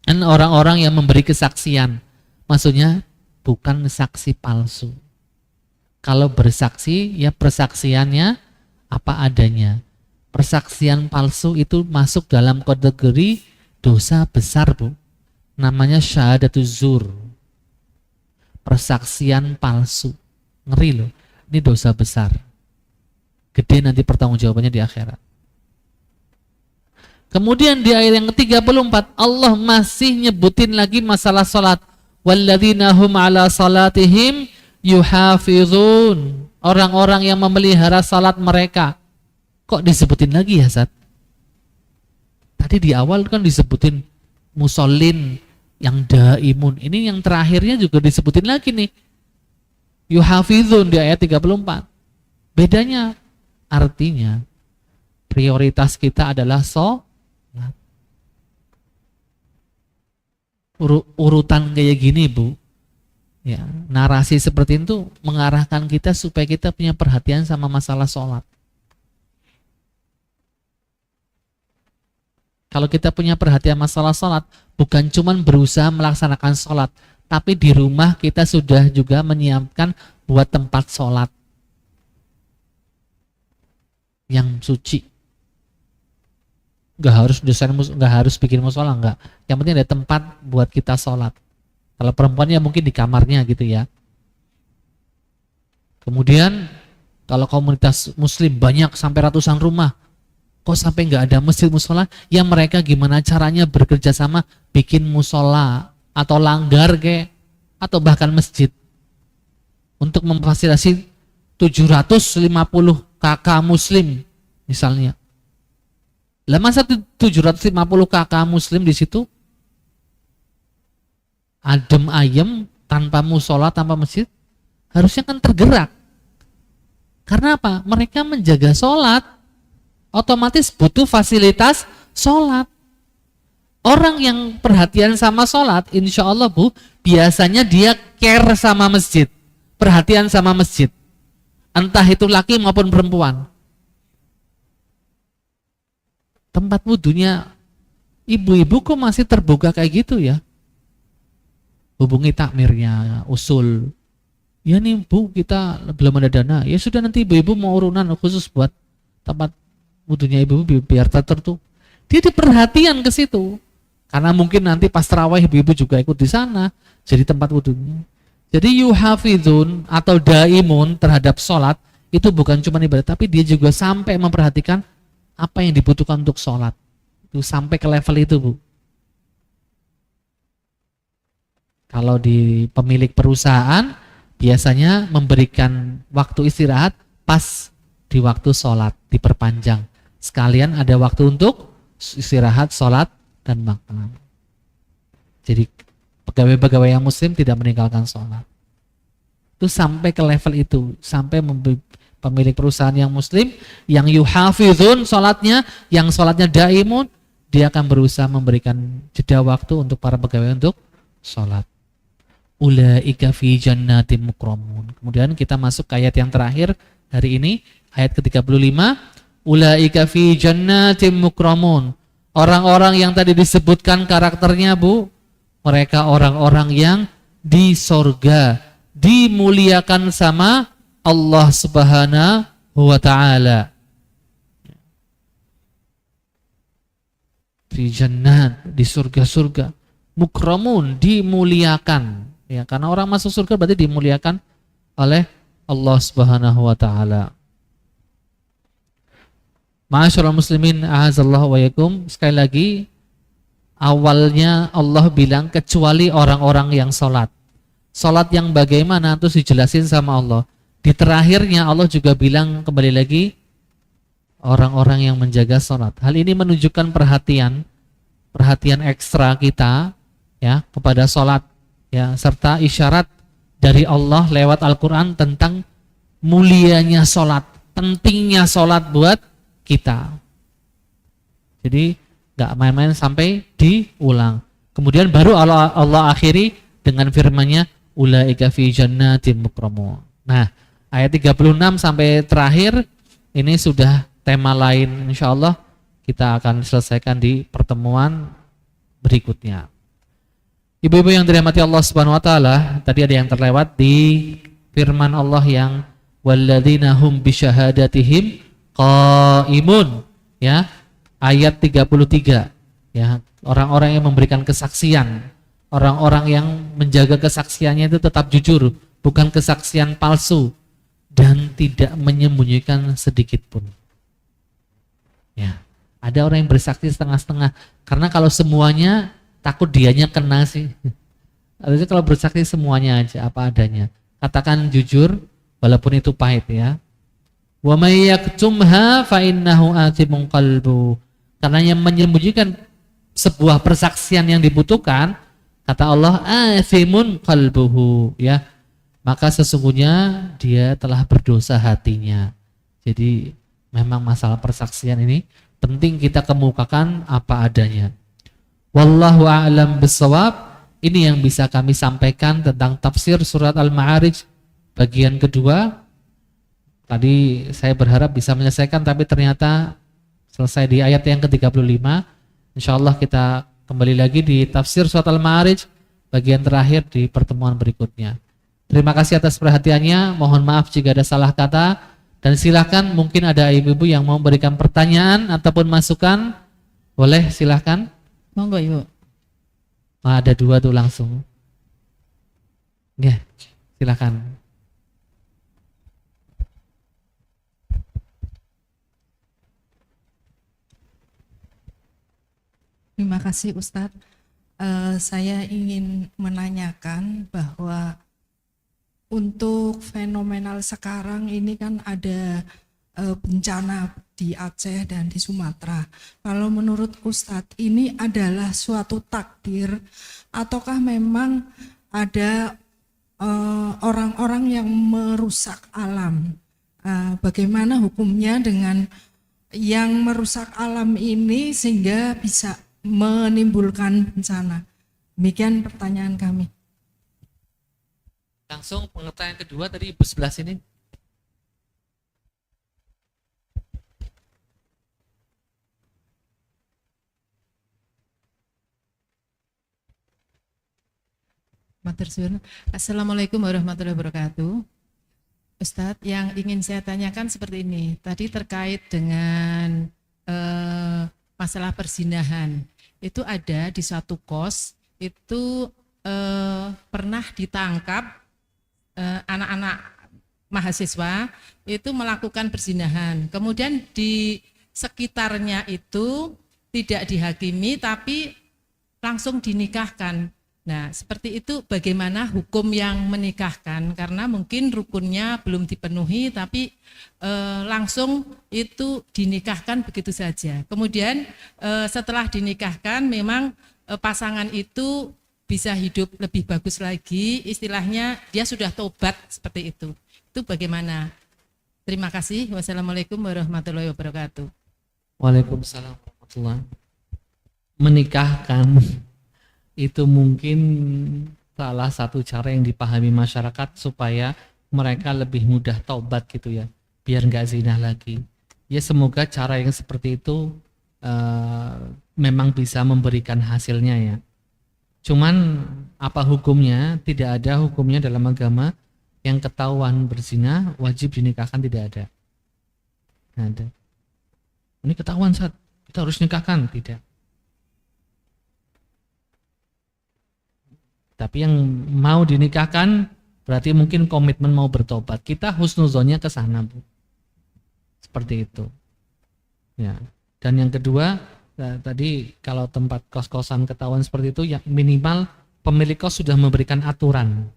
Dan orang-orang yang memberi kesaksian. Maksudnya bukan saksi palsu. Kalau bersaksi ya persaksiannya apa adanya. Persaksian palsu itu masuk dalam kategori dosa besar Bu. Namanya syahadatuz zur. Persaksian palsu. Ngeri loh. Ini dosa besar. Gede nanti pertanggungjawabannya di akhirat. Kemudian di ayat yang ke-34 Allah masih nyebutin lagi masalah salat. Walladzina hum ala salatihim yuhafizun. Orang-orang yang memelihara salat mereka. Kok disebutin lagi ya Zat? Tadi di awal kan disebutin musallin yang daimun. Ini yang terakhirnya juga disebutin lagi nih. Yuhafizun di ayat 34. Bedanya artinya prioritas kita adalah sholat. Urutan kayak gini Bu. Ya, narasi seperti itu mengarahkan kita supaya kita punya perhatian sama masalah sholat. Kalau kita punya perhatian masalah sholat, bukan cuma berusaha melaksanakan sholat, tapi di rumah kita sudah juga menyiapkan buat tempat sholat yang suci. Nggak harus desain, nggak harus bikin musola, nggak. Yang penting ada tempat buat kita sholat. Kalau perempuannya mungkin di kamarnya gitu ya. Kemudian kalau komunitas muslim banyak sampai ratusan rumah, kok sampai nggak ada masjid musola? Ya mereka gimana caranya bekerja sama bikin musola atau langgar atau bahkan masjid untuk memfasilitasi 750 kakak muslim misalnya. Lah masa 750 kakak muslim di situ adem ayem tanpa musola, tanpa masjid, harusnya kan tergerak. Karena apa? Mereka menjaga sholat, otomatis butuh fasilitas sholat. Orang yang perhatian sama sholat, insya Allah Bu, biasanya dia care sama masjid, perhatian sama masjid, entah itu laki maupun perempuan. Tempat wudunya ibu-ibu kok masih terbuka kayak gitu ya? Hubungi takmirnya, usul. Ya nih Bu, kita belum ada dana. Ya sudah, nanti ibu-ibu mau urunan khusus buat tempat wudunya ibu-ibu biar tertutup. Dia diperhatian ke situ. Karena mungkin nanti pas tarawih ibu-ibu juga ikut di sana, jadi tempat wudunya. Jadi yuhafizun atau daimun terhadap sholat itu bukan cuma ibadah, tapi dia juga sampai memperhatikan apa yang dibutuhkan untuk sholat. Itu sampai ke level itu Bu. Kalau di pemilik perusahaan biasanya memberikan waktu istirahat pas di waktu sholat, diperpanjang. Sekalian ada waktu untuk istirahat, sholat, dan makan. Jadi pegawai-pegawai yang muslim tidak meninggalkan sholat. Itu sampai ke level itu, sampai pemilik perusahaan yang muslim, yang yuhafizun sholatnya, yang sholatnya daimun, dia akan berusaha memberikan jeda waktu untuk para pegawai untuk sholat. Ulaika fi jannatin mukramun. Kemudian kita masuk ke ayat yang terakhir hari ini, ayat ke-35. Ulaika fi jannatin mukramun. Orang-orang yang tadi disebutkan karakternya, Bu, mereka orang-orang yang di sorga, dimuliakan sama Allah Subhanahu wa ta'ala. Fi jannat, di surga-surga. Mukramun, dimuliakan. Ya, karena orang masuk surga berarti dimuliakan oleh Allah Subhanahu wa ta'ala. Ma'asyiral muslimin, a'azallahu wa yakum. Sekali lagi, awalnya Allah bilang kecuali orang-orang yang sholat. Sholat yang bagaimana terus dijelasin sama Allah. Di terakhirnya Allah juga bilang kembali lagi orang-orang yang menjaga sholat. Hal ini menunjukkan perhatian ekstra kita ya kepada sholat ya, serta isyarat dari Allah lewat Al-Quran tentang mulianya sholat, pentingnya sholat buat kita. Jadi nggak main-main sampai diulang. Kemudian baru Allah akhiri dengan firman-Nya ulaika fi jannatin mukramun. Nah, ayat 36 sampai terakhir ini sudah tema lain, insyaallah kita akan selesaikan di pertemuan berikutnya. Ibu-ibu yang dirahmati Allah Subhanahu wa taala, tadi ada yang terlewat di firman Allah yang walladzina hum bisyahadatihim qaimun ya, ayat 33 ya, orang-orang yang memberikan kesaksian, orang-orang yang menjaga kesaksiannya itu tetap jujur, bukan kesaksian palsu dan tidak menyembunyikan sedikit pun. Ya, ada orang yang bersaksi setengah-setengah karena kalau semuanya takut dianya kena sih. Harusnya kalau bersaksi semuanya aja apa adanya. Katakan jujur walaupun itu pahit ya. Wa may yaktumha fa innahu atimun qalbu. Karena yang menyembunyikan sebuah persaksian yang dibutuhkan, kata Allah, athimun qalbuhu ya. Maka sesungguhnya dia telah berdosa hatinya. Jadi memang masalah persaksian ini penting kita kemukakan apa adanya. Wallahu a'lam bissawab. Ini yang bisa kami sampaikan tentang tafsir surat Al-Ma'arij bagian kedua. Tadi saya berharap bisa menyelesaikan tapi ternyata selesai di ayat yang ke-35. Insyaallah kita kembali lagi di tafsir surat Al-Ma'arij bagian terakhir di pertemuan berikutnya. Terima kasih atas perhatiannya. Mohon maaf jika ada salah kata dan silakan mungkin ada ibu-ibu yang mau memberikan pertanyaan ataupun masukan. Boleh silakan. Monggo Ibu. Ada dua tuh langsung. Ya, silakan. Terima kasih Ustadz. Saya ingin menanyakan bahwa untuk fenomenal sekarang ini kan ada bencana di Aceh dan di Sumatera. Kalau menurut Ustadz ini adalah suatu takdir ataukah memang ada orang-orang yang merusak alam? Bagaimana hukumnya dengan yang merusak alam ini sehingga bisa menimbulkan bencana? Demikian pertanyaan kami. Langsung pertanyaan kedua tadi ibu sebelah sini. Assalamualaikum warahmatullahi wabarakatuh. Ustadz, yang ingin saya tanyakan seperti ini. Tadi terkait dengan masalah perzinahan. Itu ada di suatu kos, itu pernah ditangkap anak-anak mahasiswa itu melakukan perzinahan. Kemudian di sekitarnya itu tidak dihakimi tapi langsung dinikahkan. Nah, seperti itu bagaimana hukum yang menikahkan, karena mungkin rukunnya belum dipenuhi tapi langsung itu dinikahkan begitu saja. Kemudian setelah dinikahkan memang pasangan itu bisa hidup lebih bagus lagi, istilahnya dia sudah tobat seperti itu. Itu bagaimana? Terima kasih. Wassalamualaikum warahmatullahi wabarakatuh. Waalaikumsalam warahmatullahi. Menikahkan itu mungkin salah satu cara yang dipahami masyarakat supaya mereka lebih mudah taubat gitu ya, biar nggak zina lagi. Ya semoga cara yang seperti itu memang bisa memberikan hasilnya ya. Cuman apa hukumnya? Tidak ada hukumnya dalam agama yang ketahuan berzina wajib dinikahkan, tidak ada. Nggak ada. Ini ketahuan saat kita harus nikahkan, tidak. Tapi yang mau dinikahkan berarti mungkin komitmen mau bertobat. Kita husnuzonnya ke sana, Bu. Seperti itu. Ya. Dan yang kedua, tadi kalau tempat kos-kosan ketahuan seperti itu, ya minimal pemilik kos sudah memberikan aturan.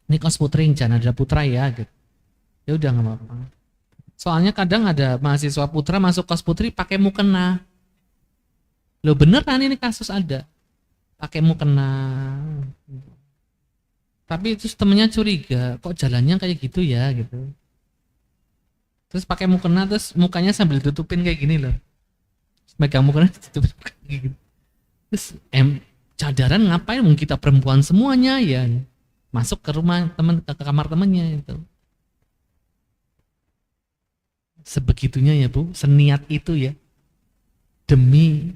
Ini kos putri, jangan ada putra ya, gitu. Ya udah nggak apa-apa. Soalnya kadang ada mahasiswa putra masuk kos putri pakai mukena. Loh beneran ini kasus ada. Pakai mukena. Tapi terus temennya curiga, kok jalannya kayak gitu ya gitu. Terus pakai mukena, terus mukanya sambil tutupin kayak gini loh. Megang mukena tutupin kayak gitu. Terus cadaran ngapain? Mungkin kita perempuan semuanya ya. Masuk ke rumah teman, ke kamar temannya itu. Sebegitunya ya Bu, seniat itu ya. Demi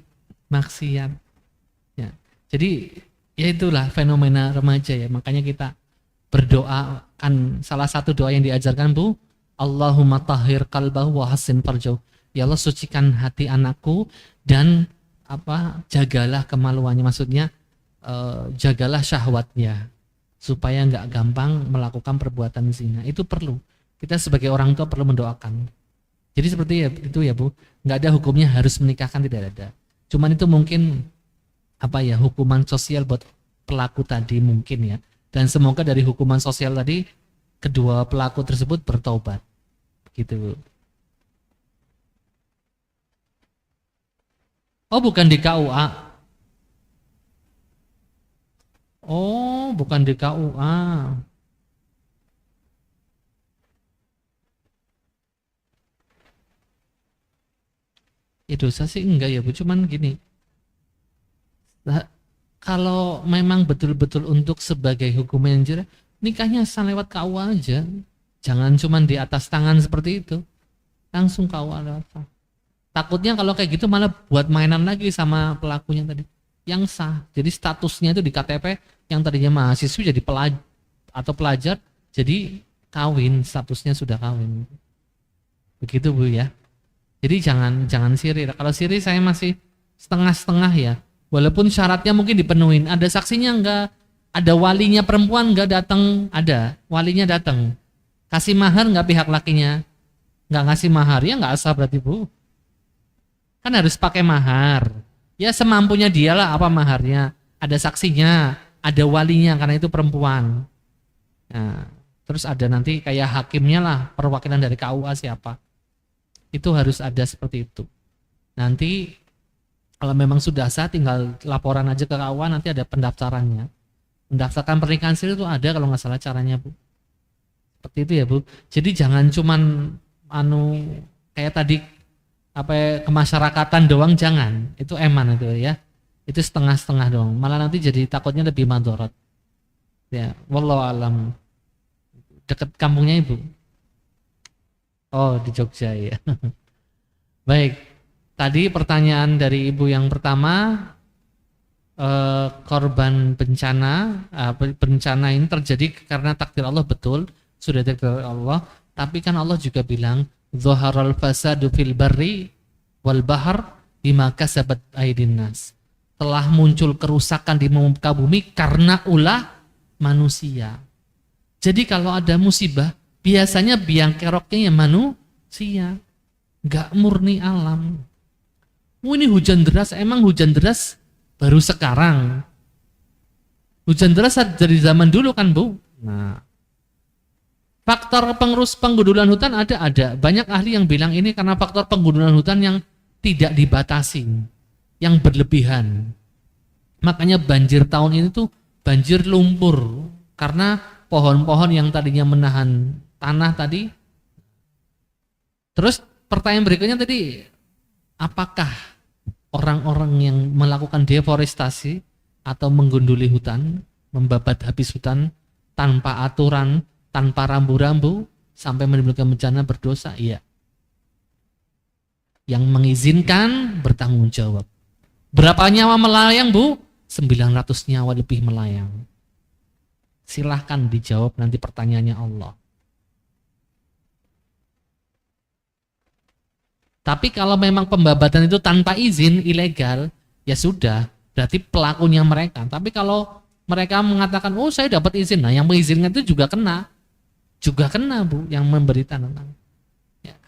maksiat. Ya. Jadi ya itulah fenomena remaja ya. Makanya kita berdoa, kan salah satu doa yang diajarkan Bu, Allahumma tahhir qalbahu wa hassin farjau. Ya Allah, sucikan hati anakku dan jagalah kemaluannya, maksudnya jagalah syahwatnya supaya nggak gampang melakukan perbuatan zina. Itu perlu. Kita sebagai orang tua perlu mendoakan. Jadi seperti itu ya Bu, nggak ada hukumnya harus menikahkan, tidak ada. Cuman itu mungkin hukuman sosial buat pelaku tadi mungkin ya. Dan semoga dari hukuman sosial tadi kedua pelaku tersebut bertaubat. Gitu Bu. Oh bukan di KUA. Oh bukan di KUA. Ya dosa sih enggak ya Bu, cuman gini. Kalau memang betul-betul untuk sebagai hukum yang jelas, nikahnya asal lewat KUA aja. Jangan cuman di atas tangan seperti itu. Langsung KUA lewat. Takutnya kalau kayak gitu malah buat mainan lagi sama pelakunya tadi. Yang sah. Jadi statusnya itu di KTP yang tadinya mahasiswa jadi pelajar jadi kawin, statusnya sudah kawin. Begitu Bu ya. Jadi jangan siri. Kalau siri saya masih setengah-setengah ya. Walaupun syaratnya mungkin dipenuhin. Ada saksinya enggak, ada walinya perempuan enggak datang, ada walinya datang. Kasih mahar enggak pihak lakinya? Enggak ngasih mahar, ya enggak sah berarti Bu. Kan harus pakai mahar. Ya semampunya dialah apa maharnya. Ada saksinya, ada walinya karena itu perempuan. Nah, terus ada nanti kayak hakimnya lah, perwakilan dari KUA siapa. Itu harus ada seperti itu. Nanti kalau memang sudah sah tinggal laporan aja ke KUA, nanti ada pendaftarannya. Mendaftarkan pernikahan siri itu ada kalau nggak salah caranya Bu. Seperti itu ya Bu. Jadi jangan cuman kayak tadi kemasyarakatan doang, jangan. Itu eman itu ya. Itu setengah-setengah doang. Malah nanti jadi takutnya lebih madorot. Ya, wallahu alam. Dekat kampungnya Ibu. Oh, di Jogja ya. Baik. Tadi pertanyaan dari Ibu yang pertama, korban bencana, bencana ini terjadi karena takdir Allah, betul, sudah takdir Allah. Tapi kan Allah juga bilang, "Zaharal fasadu fil barri wal bahr bima kasabat aydin nas." Telah muncul kerusakan di muka bumi karena ulah manusia. Jadi kalau ada musibah, biasanya biang keroknya ya manusia, nggak murni alam. Ini hujan deras, emang hujan deras baru sekarang. Hujan deras dari zaman dulu kan, Bu. Nah, faktor penggundulan hutan ada. Banyak ahli yang bilang ini karena faktor penggundulan hutan yang tidak dibatasi, yang berlebihan. Makanya banjir tahun ini tuh banjir lumpur karena pohon-pohon yang tadinya menahan tanah tadi. Terus pertanyaan berikutnya tadi, apakah orang-orang yang melakukan deforestasi atau menggunduli hutan, membabat habis hutan tanpa aturan, tanpa rambu-rambu sampai menimbulkan bencana berdosa? Iya. Yang mengizinkan bertanggung jawab. Berapa nyawa melayang, Bu? 900 nyawa lebih melayang. Silahkan dijawab nanti pertanyaannya Allah. Tapi kalau memang pembabatan itu tanpa izin, ilegal, ya sudah, berarti pelakunya mereka. Tapi kalau mereka mengatakan, oh saya dapat izin, nah yang mengizinkan itu juga kena. Juga kena, Bu, yang memberi tanah. Ya,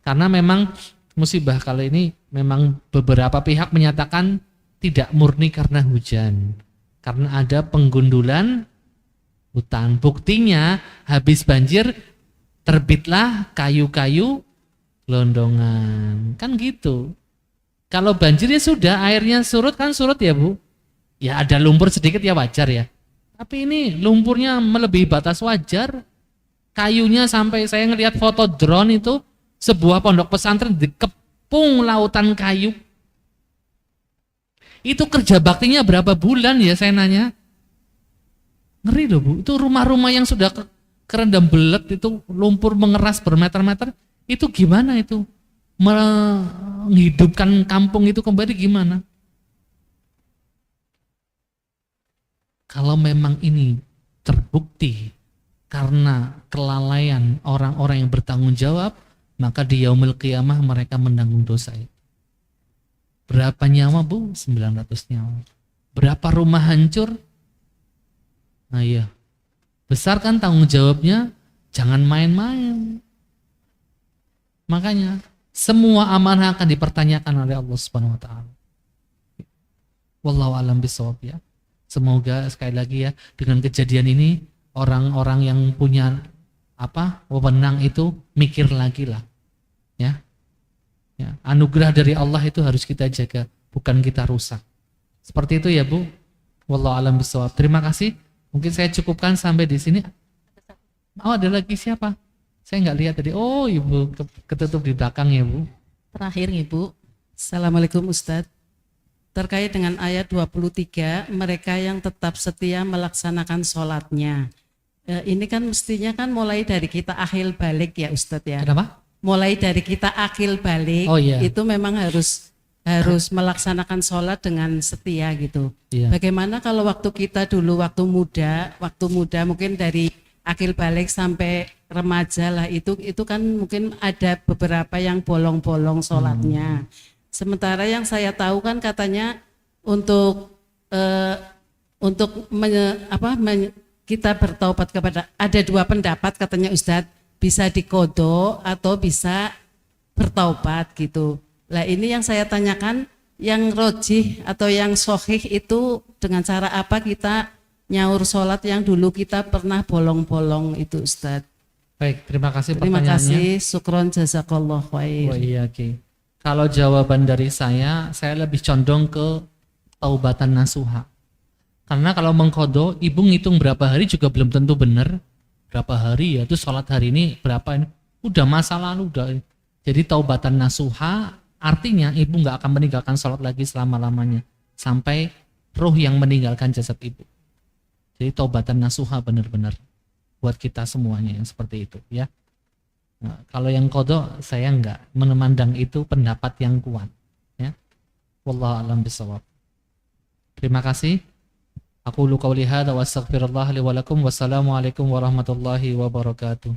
karena memang musibah kali ini memang beberapa pihak menyatakan tidak murni karena hujan, karena ada penggundulan hutan. Buktinya habis banjir terbitlah kayu-kayu gelondongan, kan gitu. Kalau banjir ya sudah, airnya surut kan surut ya, Bu. Ya ada lumpur sedikit ya wajar ya. Tapi ini lumpurnya melebihi batas wajar. Kayunya sampai saya ngelihat foto drone itu, sebuah pondok pesantren dikepung lautan kayu. Itu kerja baktinya berapa bulan ya saya nanya. Ngeri loh, Bu. Itu rumah-rumah yang sudah kerendam belet, itu lumpur mengeras bermeter-meter. Itu gimana itu? Menghidupkan kampung itu kembali gimana? Kalau memang ini terbukti karena kelalaian orang-orang yang bertanggung jawab, maka di yaumil qiyamah mereka menanggung dosa itu. Berapa nyawa, Bu? 900 nyawa. Berapa rumah hancur? Nah iya, besar kan tanggung jawabnya, jangan main-main. Makanya semua amanah akan dipertanyakan oleh Allah Subhanahu wa taala. Wallahu a'lam bishawab ya. Semoga sekali lagi ya, dengan kejadian ini orang-orang yang punya wewenang itu mikir lagi lah. Ya. Ya, anugerah dari Allah itu harus kita jaga, bukan kita rusak. Seperti itu ya, Bu. Wallahu a'lam bishawab. Terima kasih. Mungkin saya cukupkan sampai di sini. Oh, ada lagi siapa? Saya nggak lihat tadi. Oh, Ibu ketutup di belakang ya, Bu. Terakhir Ibu. Assalamualaikum Ustadz. Terkait dengan ayat 23, mereka yang tetap setia melaksanakan sholatnya. Ini kan mestinya kan mulai dari kita akhil balik ya Ustadz ya. Kenapa? Mulai dari kita akil balik, oh, iya. itu memang harus melaksanakan sholat dengan setia gitu. Iya. Bagaimana kalau waktu kita dulu waktu muda mungkin dari akil balik sampai remaja lah, itu kan mungkin ada beberapa yang bolong-bolong sholatnya. Sementara yang saya tahu kan katanya untuk kita bertaubat kepada, ada dua pendapat katanya Ustadz, bisa dikodok atau bisa bertaubat gitu. Lah ini yang saya tanyakan, yang rojih atau yang sohih itu dengan cara apa kita nyaur sholat yang dulu kita pernah bolong-bolong itu Ustadz. Baik, terima kasih Terima pertanyaannya. kasih, syukron jazakallah khair. Oh iya, oke. Kalau jawaban dari saya lebih condong ke taubatan nasuha. Karena kalau mengkodok, ibu ngitung berapa hari juga belum tentu benar. Berapa hari ya, itu sholat hari ini berapa ini, udah masa lalu udah. Jadi taubatan nasuha artinya ibu nggak akan meninggalkan sholat lagi selama-lamanya sampai roh yang meninggalkan jasad ibu. Jadi taubatan nasuha benar-benar buat kita semuanya yang seperti itu ya. Nah, kalau yang kodok saya nggak memandang itu pendapat yang kuat ya. Wallahu a'lam bishawab. Terima kasih. Aku qauli hadza wa astaghfirullah li wa lakum. Wassalamualaikum warahmatullahi wabarakatuh.